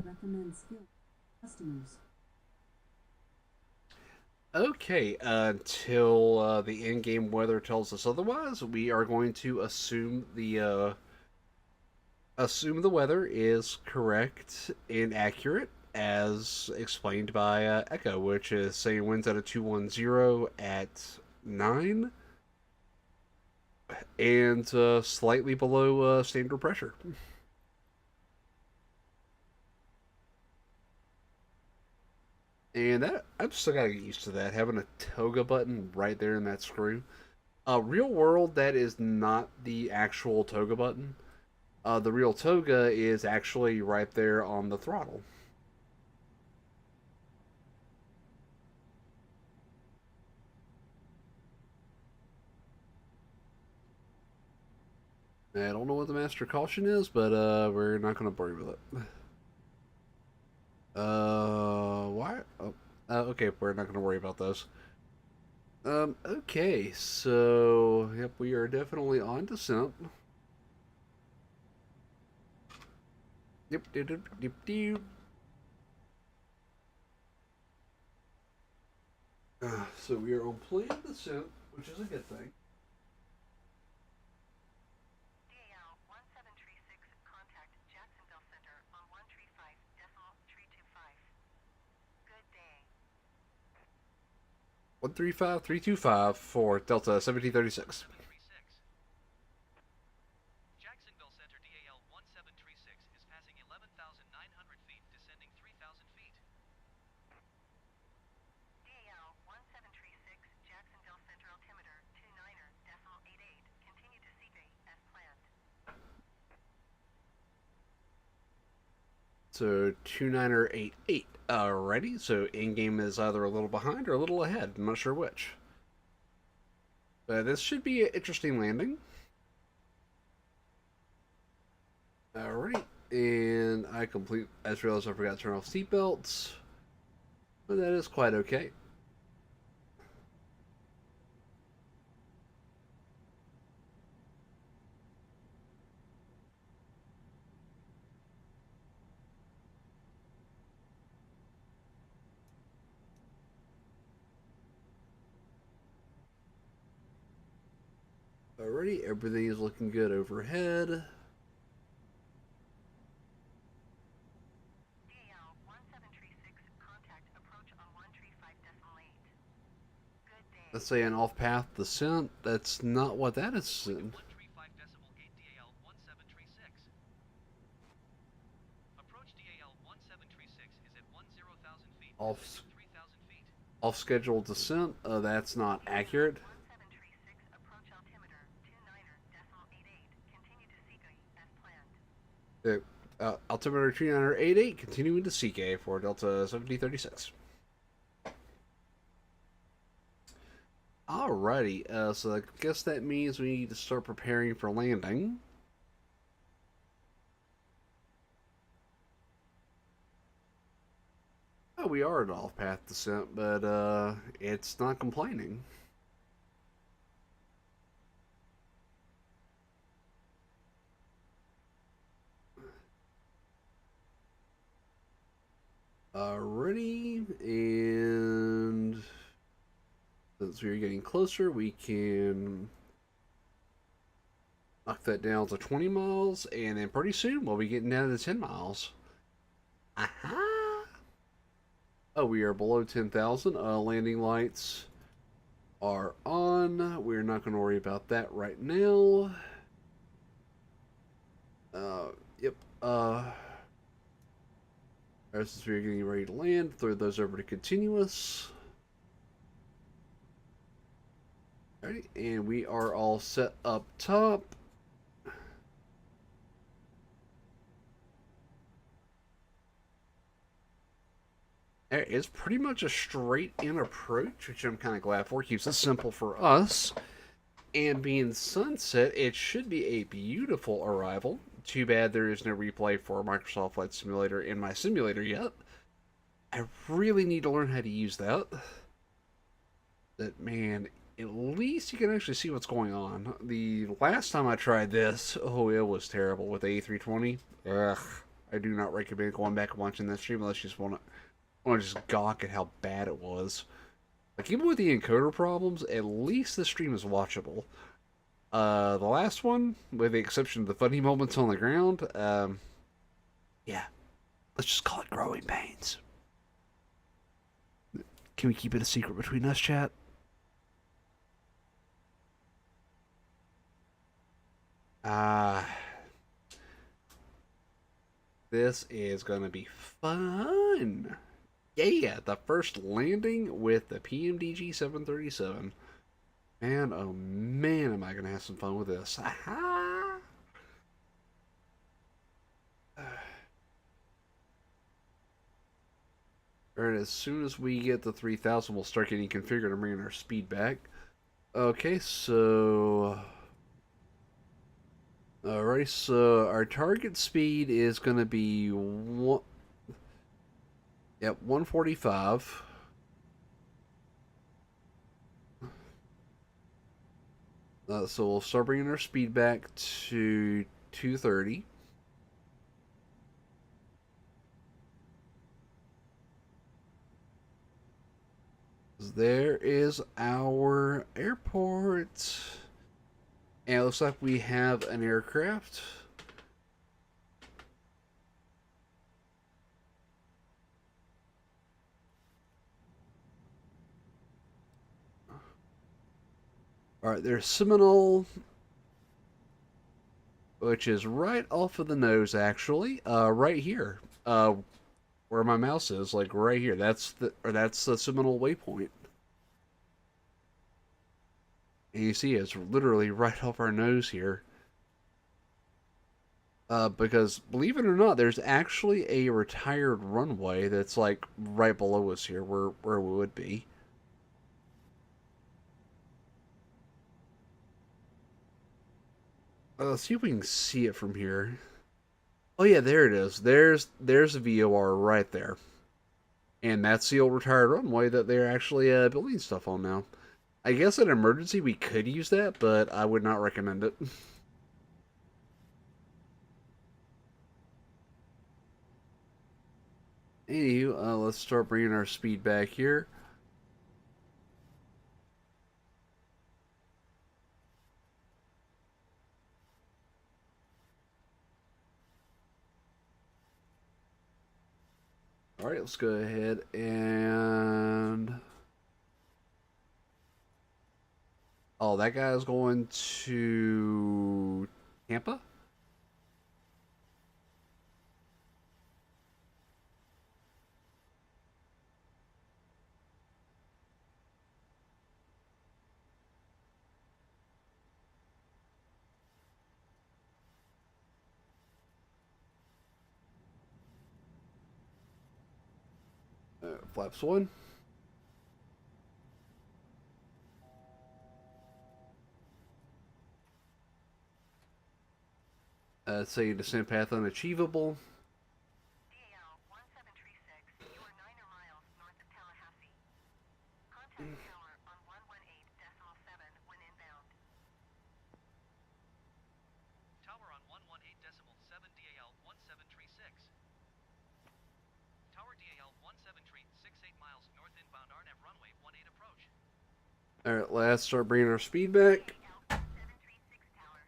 Recommend skill customers. Okay, until the in-game weather tells us otherwise, we are going to assume the weather is correct and accurate as explained by Echo, which is saying winds at a 210 at 9 and slightly below standard pressure. And that I'm still gotta get used to that, having a toga button right there in that screw. Real world, that is not the actual toga button. The real toga is actually right there on the throttle. I don't know what the master caution is, but we're not going to worry with it. Why? Oh, okay, we're not going to worry about those. Okay, so yep, we are definitely on descent. Yep, dip, dip, dip, dip. So we are on planned descent, which is a good thing. DAL 1736, contact Jacksonville Center on 135.325. Good day. 135325 for Delta 1736. Jacksonville Center DAL 1736 is passing 11,900 feet, descending 3,000 feet. DAL 1736, Jacksonville Center altimeter 29er.88. Continue to Seagate as planned. So 29er88. Alrighty, so in-game is either a little behind or a little ahead. I'm not sure which. But this should be an interesting landing. Alright, and I just realized I forgot to turn off seatbelts. But that is quite okay. Alrighty, everything is looking good overhead. DAL 1736, contact approach on 135.8. Good day. Let's say an off-path descent. That's not what that is. 135.8 DAL 1736. Approach DAL 1736 is at 10,000 feet, Off, 3,000 feet. off-schedule descent. That's not accurate. 1736, approach altimeter 29er.88. Continue to Seagate as planned. Altimeter 2988, continuing to CK for Delta 1736. Alrighty, so I guess that means we need to start preparing for landing. Oh, we are at off-path descent, but it's not complaining. Alrighty, and since we're getting closer, we can knock that down to 20 miles, and then pretty soon we'll be getting down to 10 miles. Aha! Oh, we are below 10,000. Landing lights are on. We're not going to worry about that right now. Yep. Since we're getting ready to land, throw those over to continuous. Alright, and we are all set up top. It's pretty much a straight-in approach, which I'm kind of glad for. Keeps it simple for us. And being sunset, it should be a beautiful arrival. Too bad there is no replay for Microsoft Flight Simulator in my simulator yet. I really need to learn how to use that. That, man, at least you can actually see what's going on. The last time I tried this, oh, it was terrible with the A320. Ugh. I do not recommend going back and watching that stream unless you just want to just gawk at how bad it was. Like, even with the encoder problems, at least the stream is watchable. The last one, with the exception of the funny moments on the ground, yeah, let's just call it growing pains. Can we keep it a secret between us, chat? This is gonna be fun. Yeah, the first landing with the PMDG 737. Man, oh man, am I gonna have some fun with this. Aha! Alright, as soon as we get to 3,000, we'll start getting configured and bringing our speed back. Okay, so... Alright, so our target speed is going to be 145. So we'll start bringing our speed back to 230. There is our airport. And it looks like we have an aircraft. Alright, there's Seminole, which is right off of the nose, actually. Right here. Where my mouse is, like right here. That's the Seminole waypoint. And you see it's literally right off our nose here. Because believe it or not, there's actually a retired runway that's like right below us here, where we would be. Let's see if we can see it from here. Oh yeah, there it is. There's a VOR right there, and that's the old retired runway that they're actually building stuff on now. I guess in an emergency we could use that, but I would not recommend it. Anywho, let's start bringing our speed back here. All right, let's go ahead and... Oh, that guy's going to Tampa? Flaps 1. Say descent path unachievable. DAL 1736, you are 9 miles north of Tallahassee. Contact tower on 118.7 when inbound. Tower on 118.7 DAL 1736. Tower DAL 1738, 8 miles north inbound RNAV runway 18 approach. Alright, let's start bringing our speed back. DAL 736 tower.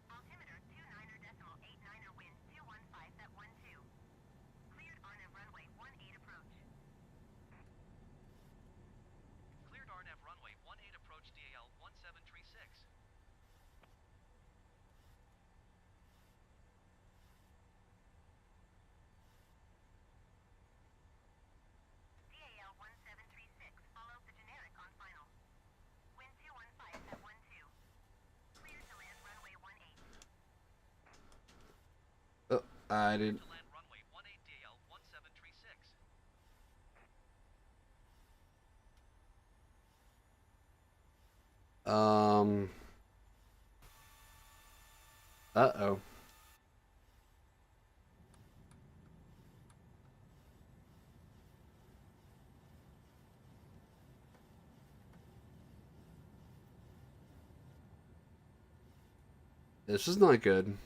Altimeter 29.89 wind 215 at 12. Cleared RNAV runway 18 approach. Cleared RNAV runway 18 approach DAL 1736. DAL 1736, follow the generic on final. Wind 215 at 12. Cleared to land runway 18. Oh, I didn't. To land runway 18 DAL 1736. Uh-oh. This is not good.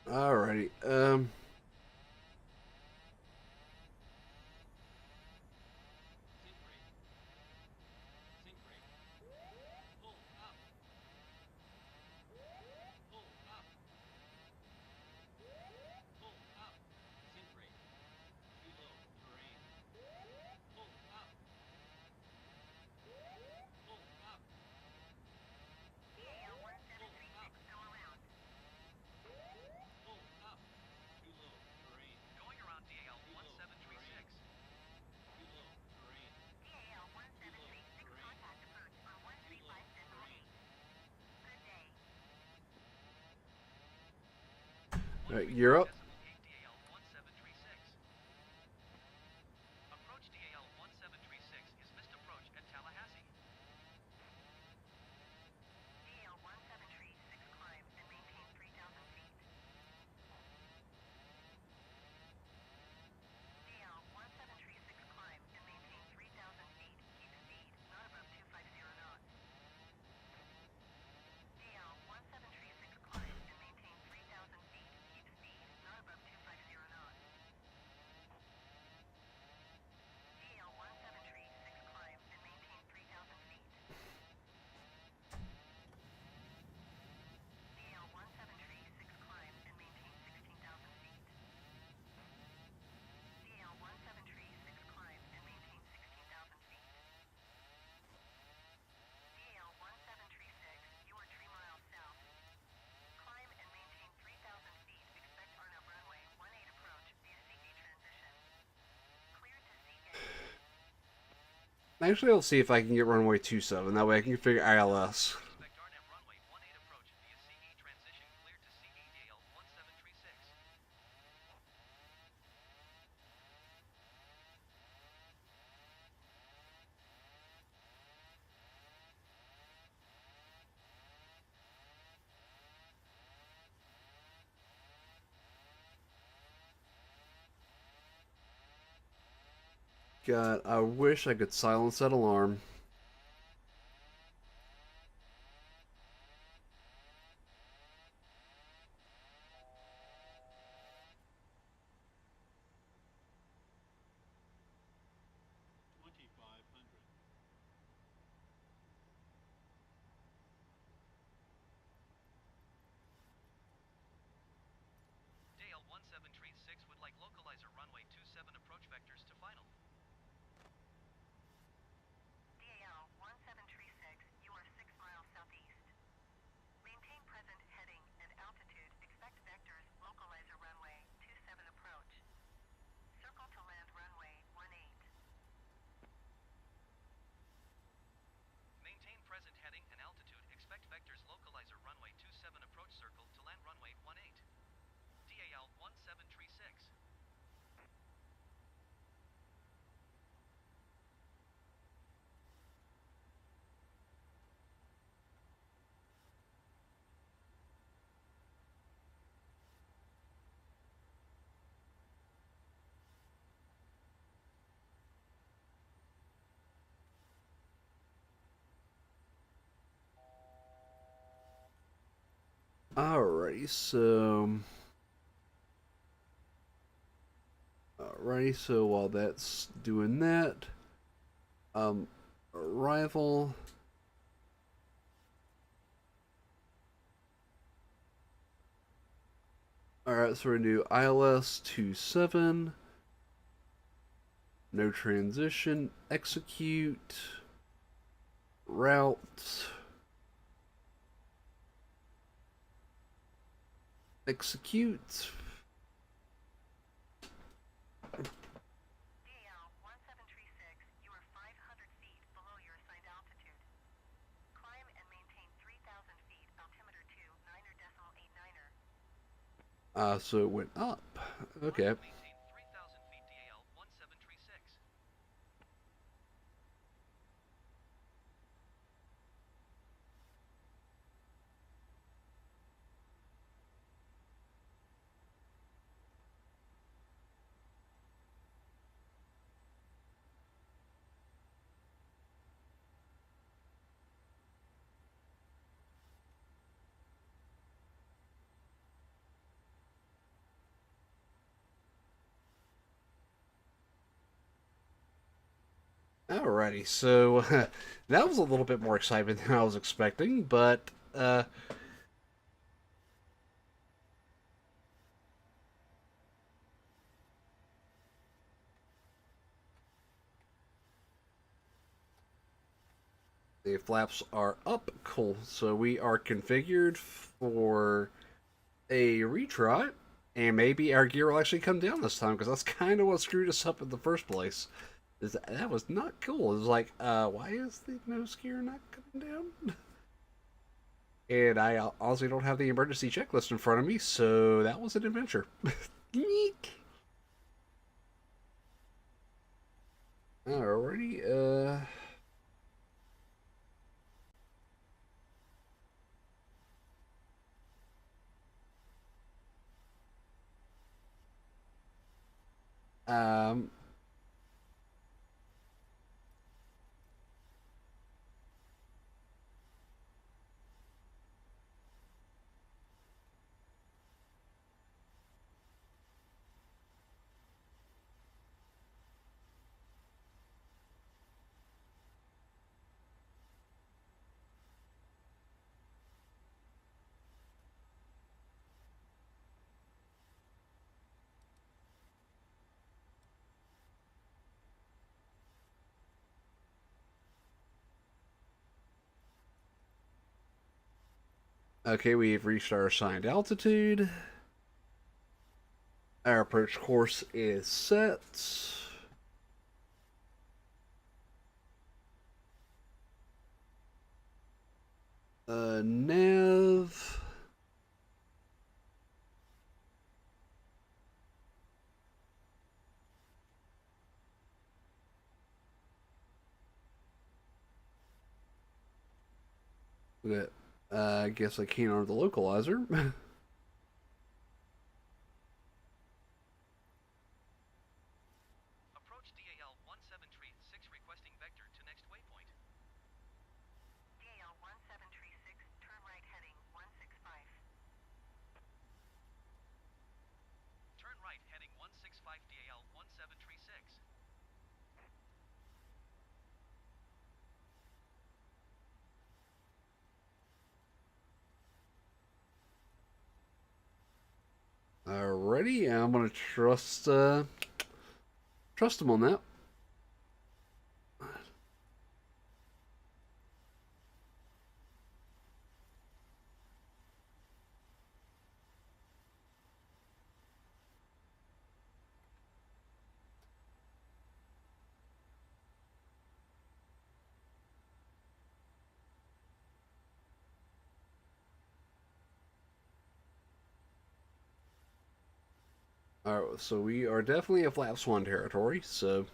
Alrighty. You're up. DAL 1736. Approach DAL 1736 is missed approach at Tallahassee. DAL 1736 climb and maintain 3,000 feet. DAL 1736 climb and maintain 3,000 feet. Keep speed, not above 250 knots. DAL 1736 climb and maintain 3,000 feet. Keep speed, not above 250 knots. DAL 1736 climb and maintain 3,000 feet. DAL 1736 climb and maintain 16,000 feet. DAL 1736 climb and maintain 16,000 feet. DAL 1736, you are 3 miles south. Climb and maintain 3,000 feet. Expect RNAV runway 18 approach via CA transition. Cleared to CA. Actually, I'll see if I can get runway 27. That way I can configure ILS. Expect RNAV runway 18 approach via CA transition. Cleared to CA DAL 1736. God, I wish I could silence that alarm. DAL 1736 would like localizer runway 27 approach vectors to final. DAL 1736, you are 6 miles southeast. Maintain present heading and altitude. Expect vectors. Localizer runway 27 approach. Circle to land runway 18. Maintain present heading and altitude. Expect vectors. Localizer runway 27 approach circle to land runway 18. DAL 1736. Alrighty, so... Alrighty, so while that's doing that... Arrival... Alright, so we're gonna do ILS 27. No transition. Execute. Route. Execute. DAL 1736, you are 500 feet below your assigned altitude. Climb and maintain 3,000 feet. Altimeter 2, 9.89er. So it went up. Okay. Maintain 3,000 feet DAL 1736. Alrighty, so that was a little bit more excitement than I was expecting, but the flaps are up. Cool. So we are configured for a retry, and maybe our gear will actually come down this time because that's kind of what screwed us up in the first place. That was not cool. It was like, why is the nose gear not coming down? And I honestly don't have the emergency checklist in front of me, so that was an adventure. Eek. Alrighty, um, okay, we've reached our assigned altitude. Our approach course is set. Nav. I guess I can't on the localizer. Approach DAL 1736 requesting vector to next waypoint. DAL 1736, turn right heading 165. Turn right heading 165 DAL 1736. Alrighty, I'm gonna trust him on that. Alright, so we are definitely a flap swan territory, so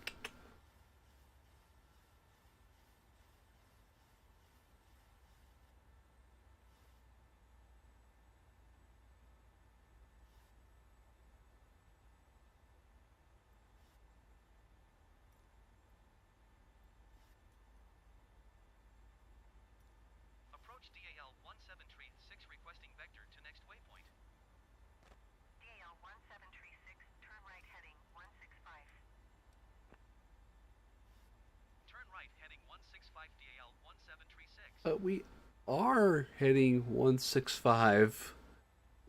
Approach DAL 1736 requesting vector to next waypoint. DAL 1736, turn right heading 165. Turn right heading 165 DAL 1736. we are heading 165.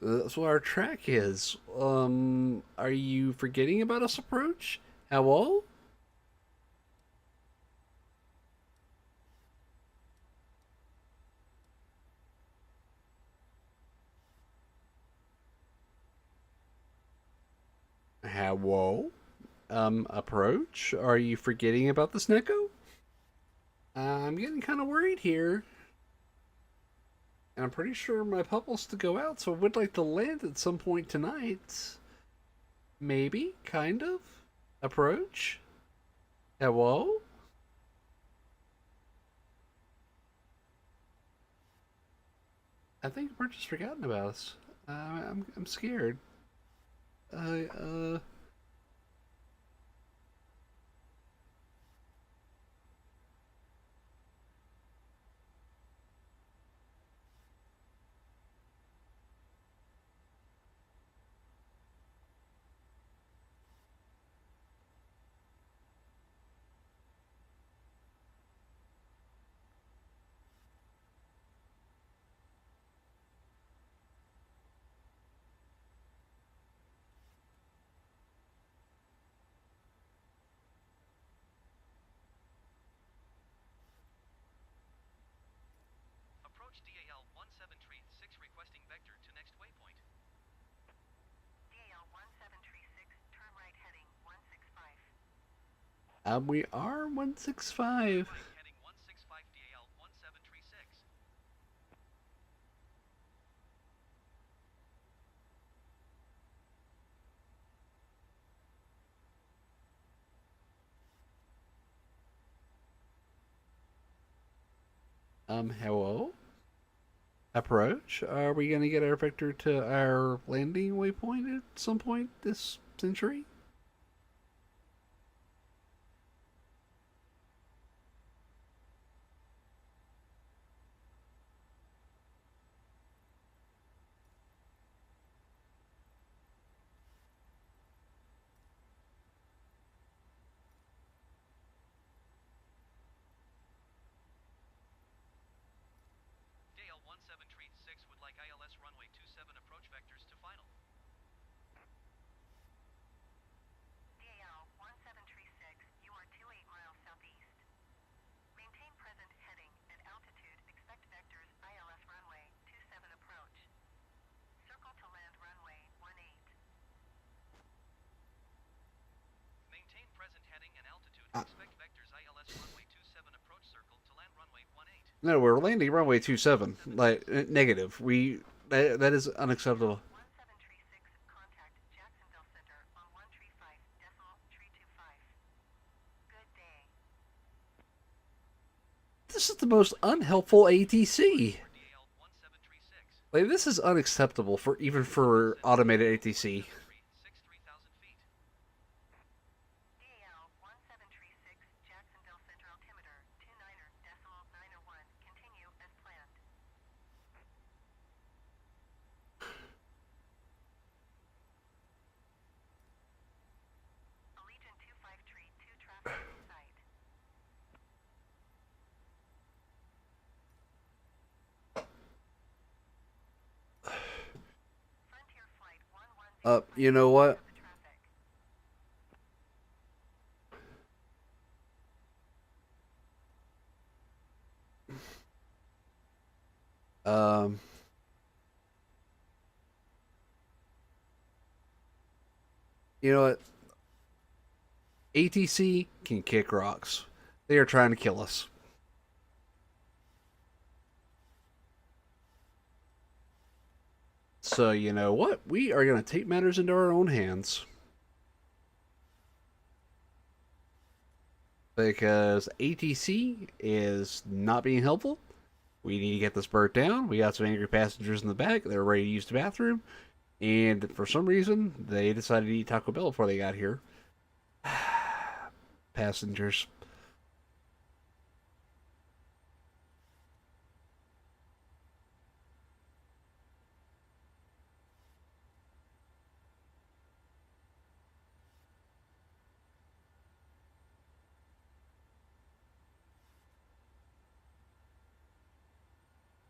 That's what our track is. Are you forgetting about us approach? Hello? Hello? Approach? Are you forgetting about the Snecko? I'm getting kind of worried here. And I'm pretty sure my pup wants to go out, so I would like to land at some point tonight. Maybe? Kind of? Approach? Hello? I think we're just forgotten about us. I'm scared. Uh, Approach DAL 1736 requesting vector to next waypoint. DAL 1736, turn right heading 165. we are 165. Turn right heading 165 DAL 1736. Hello? Approach? Are we gonna get our vector to our landing waypoint at some point this century? DAL 1736 would like ILS runway 27 approach vectors to final. DAL 1736, you are 28 miles southeast. Maintain present heading and altitude. Expect vectors ILS runway 27 approach. Circle to land runway 18. Maintain present heading and altitude. Expect vectors ILS runway 27 approach circle to land runway 18. No, we're landing runway 27. Like, negative. That is unacceptable. 1736, contact Jacksonville Center on 135.325. Good day. This is the most unhelpful ATC. DAL 1736. Like, this is unacceptable for even for automated ATC. 63,000 feet. DAL 1736, Jacksonville Center altimeter 29.901. Continue as planned. Allegiant 253 traffic in sight. Frontier flight 110. You know what? The traffic. Um, you know what? ATC can kick rocks. They are trying to kill us. So, you know what? We are going to take matters into our own hands. Because ATC is not being helpful. We need to get this bird down. We got some angry passengers in the back. They're ready to use the bathroom. And for some reason, they decided to eat Taco Bell before they got here. Passengers.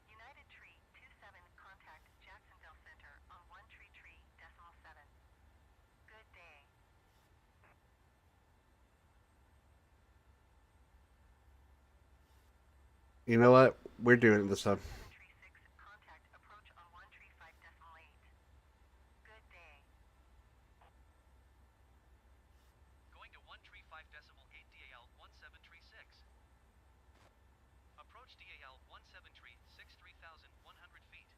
United Tree 27, contact Jacksonville Center on 133.7. Good day. You know what? We're doing it this time. 736, contact approach on 135.8. Good day. Going to 135.8 DAL 1736. Approach DAL 173 63,100 feet.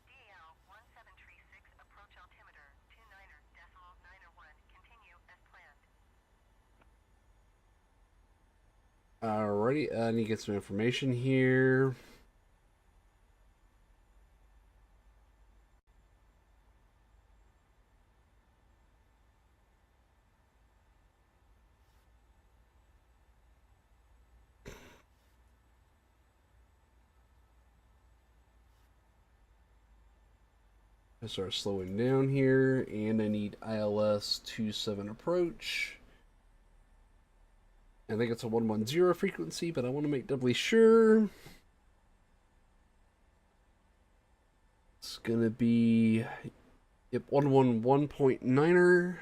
DAL 1736, approach altimeter 29.901. Continue as planned. Alrighty, I need to get some information here. I start slowing down here, and I need ILS 27 approach. I think it's a 110 frequency, but I want to make doubly sure. It's gonna be, yep, 111.9er.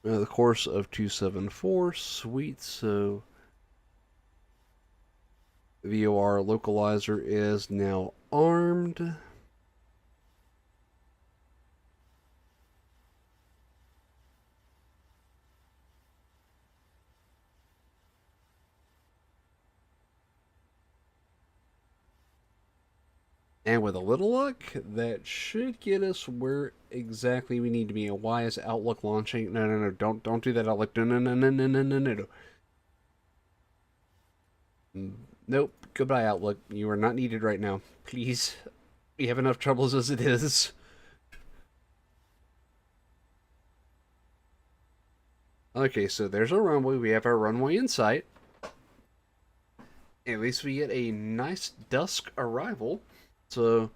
The course of 274, sweet. So the VOR localizer is now armed. And with a little luck, that should get us where exactly we need to be. And why is Outlook launching? No, no, no! Don't do that, Outlook! No, no, no, no, no, no, no, no! Nope. Goodbye, Outlook. You are not needed right now. Please. We have enough troubles as it is. Okay, so there's our runway. We have our runway in sight. At least we get a nice dusk arrival. So,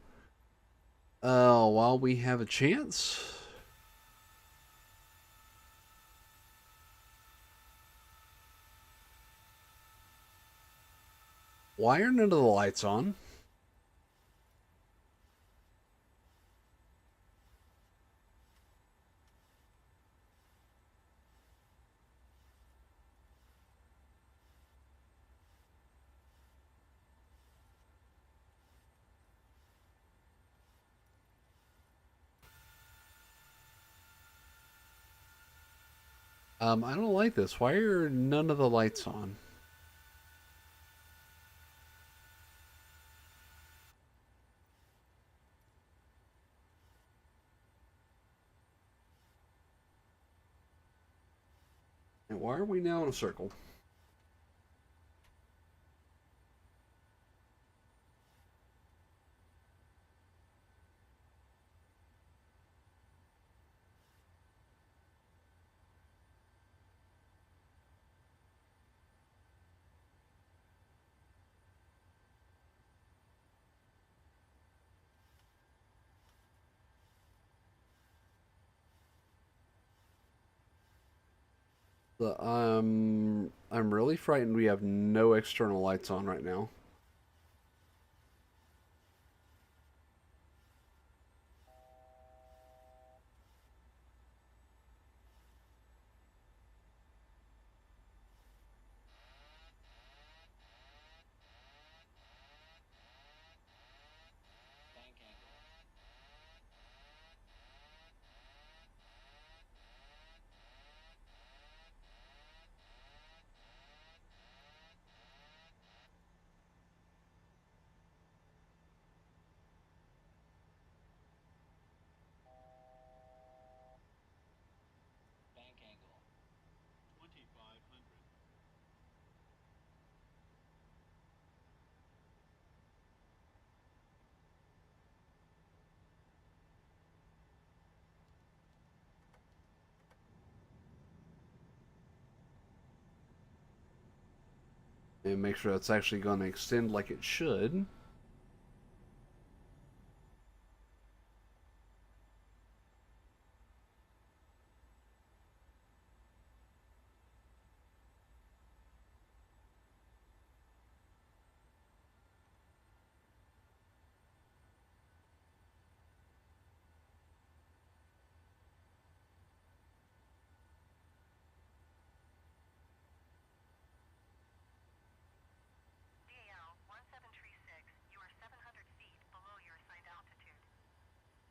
while we have a chance. Why are none of the lights on? I don't like this. Why are none of the lights on? And why are we now in a circle? I'm really frightened we have no external lights on right now. Bank angle. 2500. And make sure that's actually going to extend like it should. DAL 1736, you are 700 feet below your assigned altitude.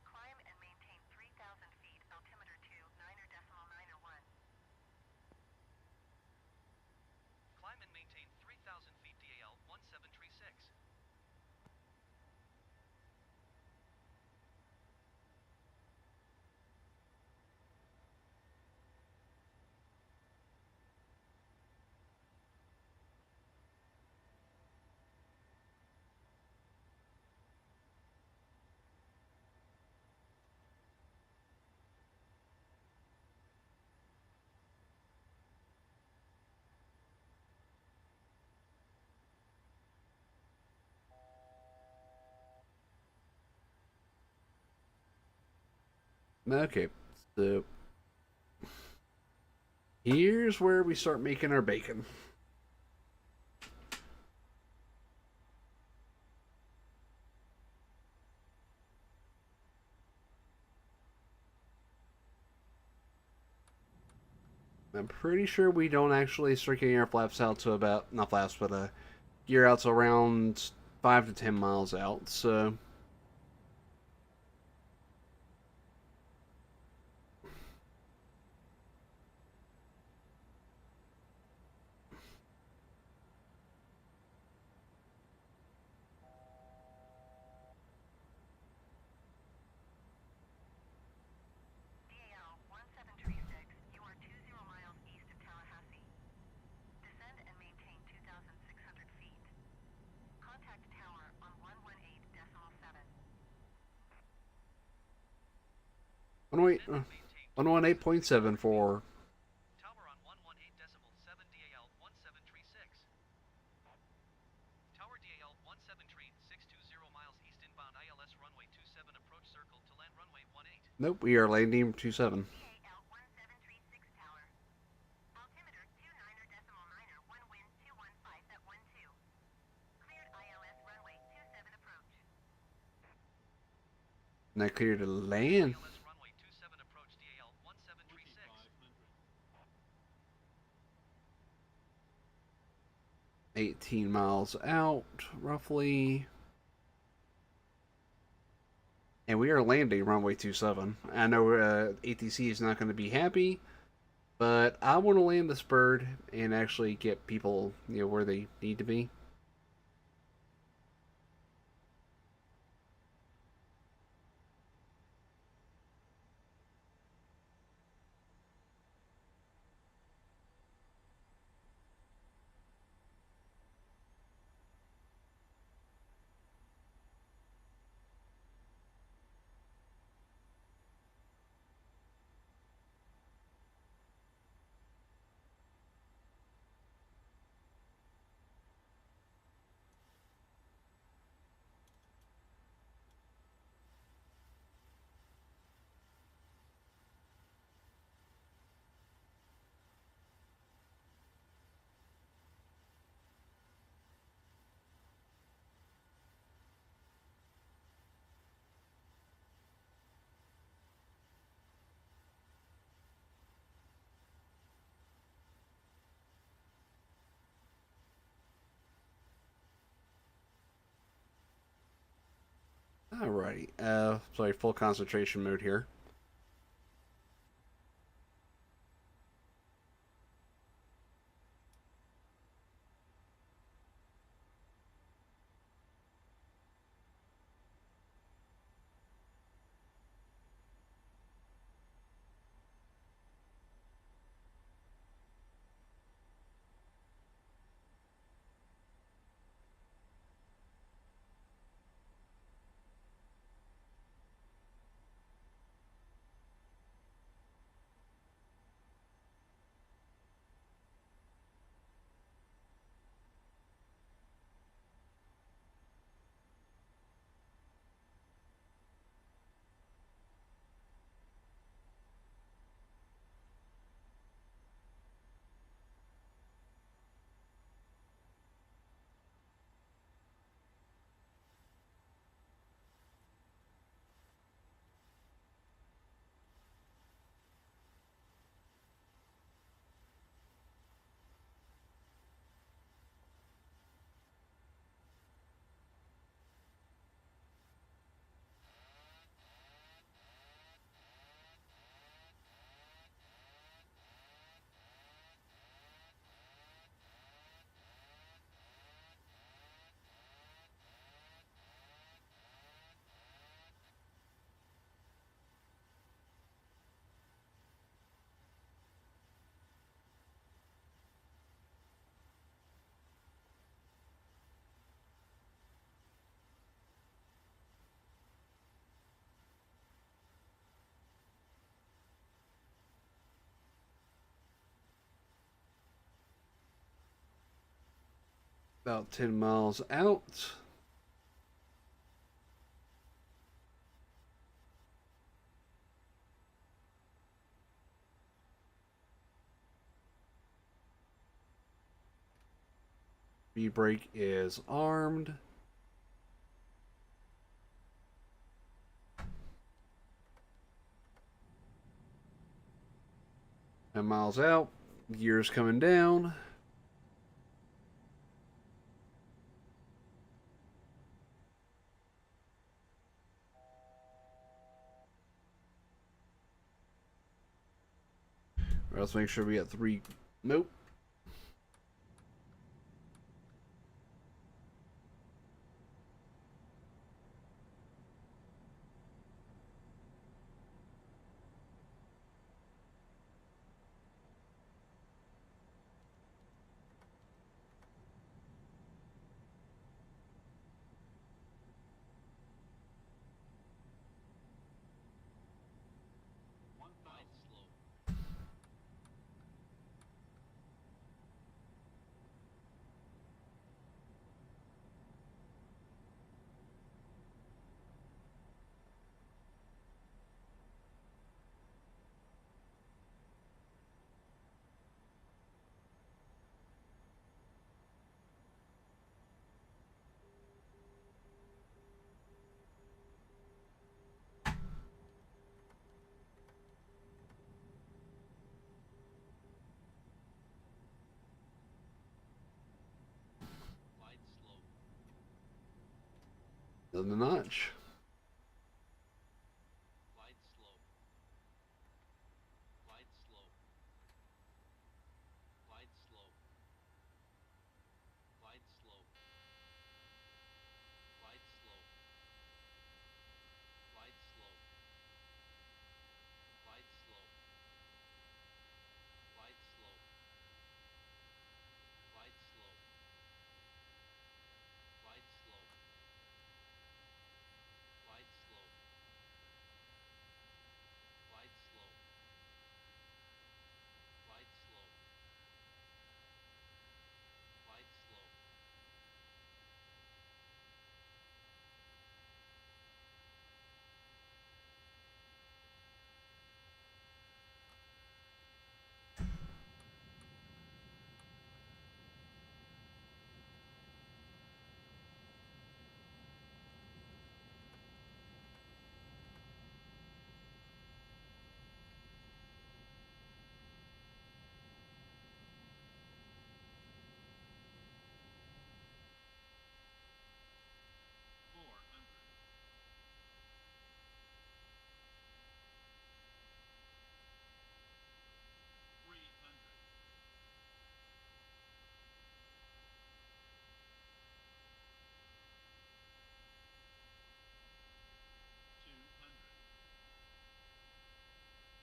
Climb and maintain 3,000 feet, altimeter 2, 9.901. Climb and maintain 3,000 feet DAL 1736. Okay, so here's where we start making our bacon. I'm pretty sure we don't actually start getting our flaps out to about, not flaps, but gear out to around 5 to 10 miles out, so. 118.7 for Tower on 118.7 DAL 1736. Tower DAL 173.620 miles east inbound ILS runway 27 approach circle to land runway 18. Nope, we are landing 27. KATL 1736 tower. Altimeter 29er.9er, 1 wind 215 at 12. Cleared ILS runway 27 approach. Not clear to land. ILS runway 27 approach DAL 1736. 18 miles out, roughly. And we are landing runway 27. I know ATC is not going to be happy, but I want to land this bird and actually get people, where they need to be. Alrighty. Sorry, full concentration mode here. About 10 miles out. V-brake is armed. And miles out. Gears coming down. Let's make sure we got 3. Nope. Another notch. Glide slope. Glide slope. Glide slope. Glide slope. Glide slope. Glide slope. Glide slope. Glide slope. Glide slope. Glide slope. Glide slope. Glide slope. Glide slope. Glide slope.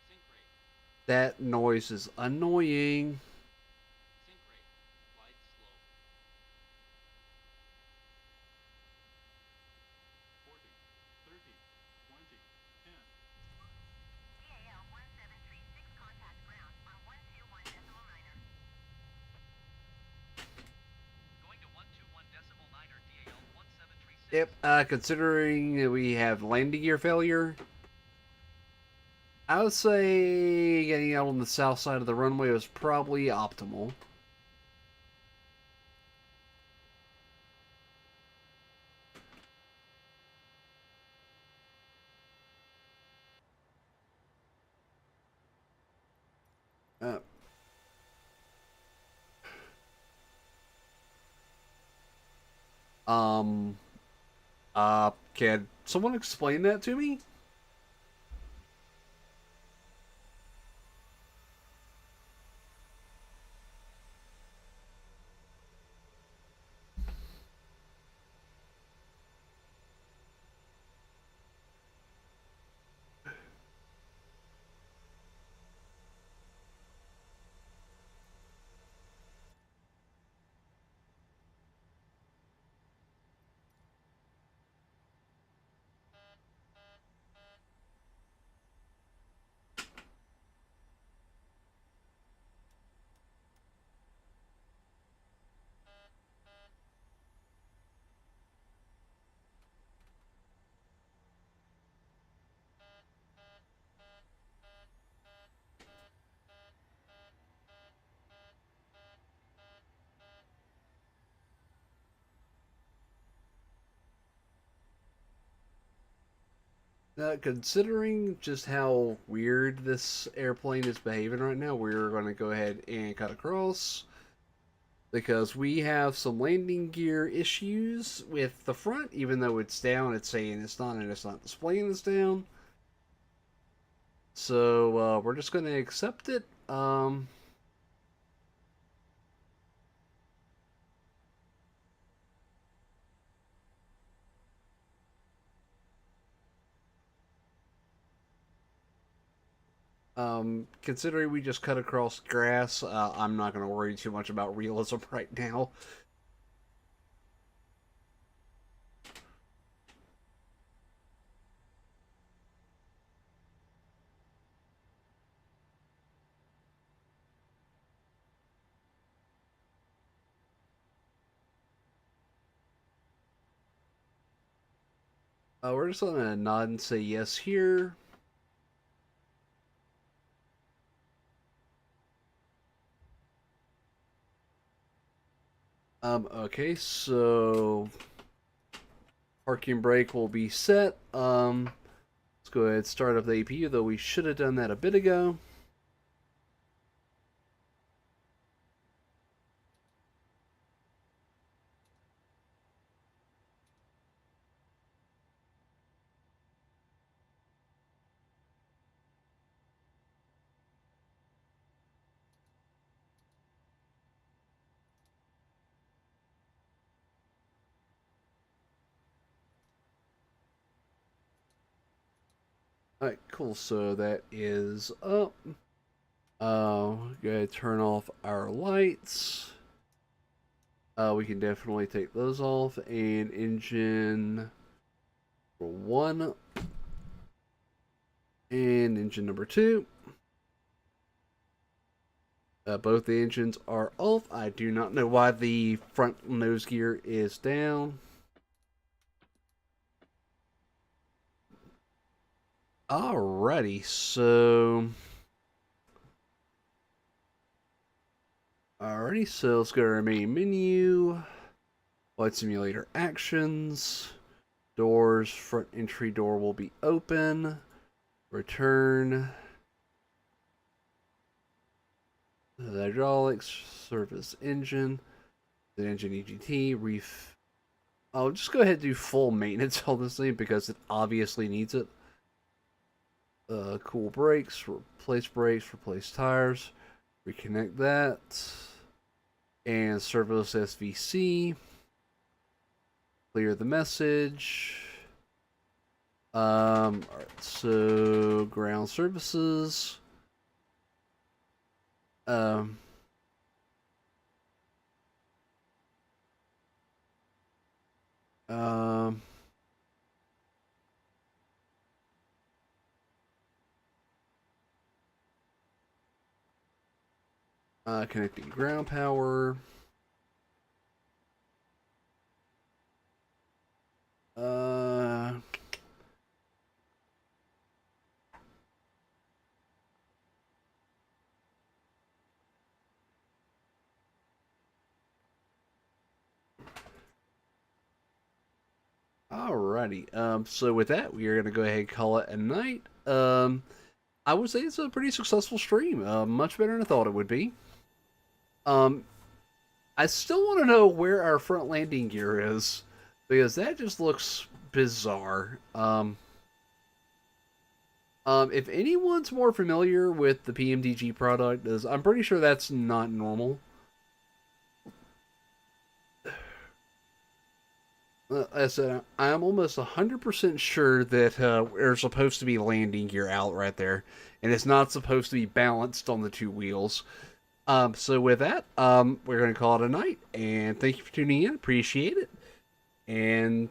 Sink rate. That noise is annoying. Sink rate. Glide slope. 40, 30, 20, 10. DAL 1736, contact ground on 121.9er. Going to 121 decimal 9er DAL 1736. Yep, considering we have landing gear failure, I would say getting out on the south side of the runway was probably optimal. Uh, um, can someone explain that to me? Considering just how weird this airplane is behaving right now, we're going to go ahead and cut across because we have some landing gear issues with the front. Even though it's down, it's saying it's not, and it's not displaying it's down. So we're just going to accept it. Considering we just cut across grass, I'm not going to worry too much about realism right now. We're just going to nod and say yes here. Okay, so parking brake will be set. Let's go ahead and start up the APU, though we should have done that a bit ago. Alright, cool. So that is up. Go ahead, turn off our lights. We can definitely take those off. And engine 1 and engine number 2. Both the engines are off. I do not know why the front nose gear is down. Alrighty, so let's go to our main menu. Flight simulator actions. Doors, front entry door will be open. Return. The hydraulics, service engine. The engine EGT, I'll just go ahead and do full maintenance on this thing because it obviously needs it. Cool brakes, replace tires, reconnect that, and service SVC, clear the message. Alright, so ground services. Connecting ground power. Alrighty. So with that, we are gonna go ahead and call it a night. I would say it's a pretty successful stream. Much better than I thought it would be. I still want to know where our front landing gear is because that just looks bizarre. If anyone's more familiar with the PMDG product, I'm pretty sure that's not normal. I said I'm almost 100% sure that there's supposed to be landing gear out right there, and it's not supposed to be balanced on the two wheels. So with that, we're gonna call it a night, and thank you for tuning in. Appreciate it. And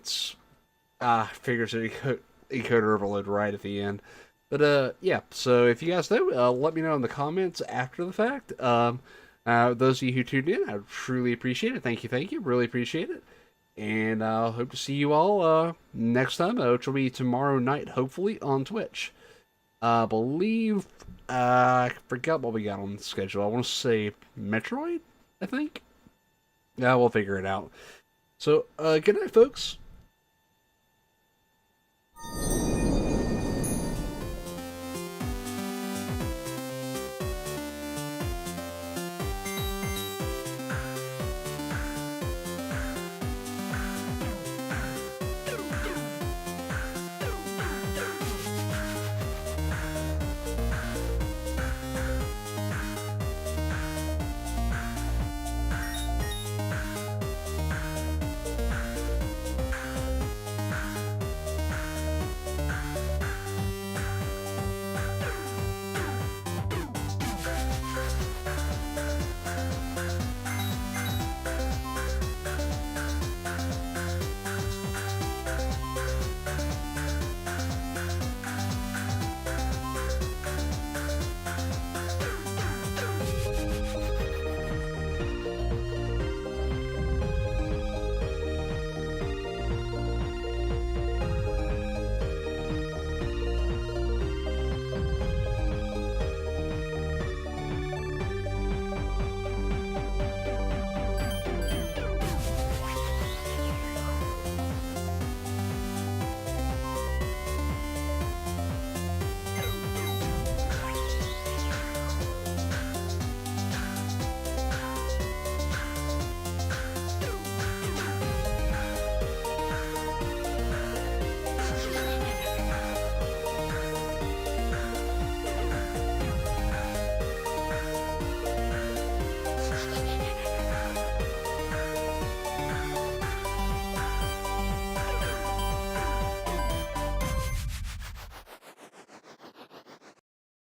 figures encoder overload right at the end. But yeah. So if you guys know, let me know in the comments after the fact. Those of you who tuned in, I truly appreciate it. Thank you. Really appreciate it. And I hope to see you all next time, which will be tomorrow night, hopefully, on Twitch. I believe, I forgot what we got on the schedule. I want to say Metroid, I think? Yeah, we'll figure it out. So, good night, folks.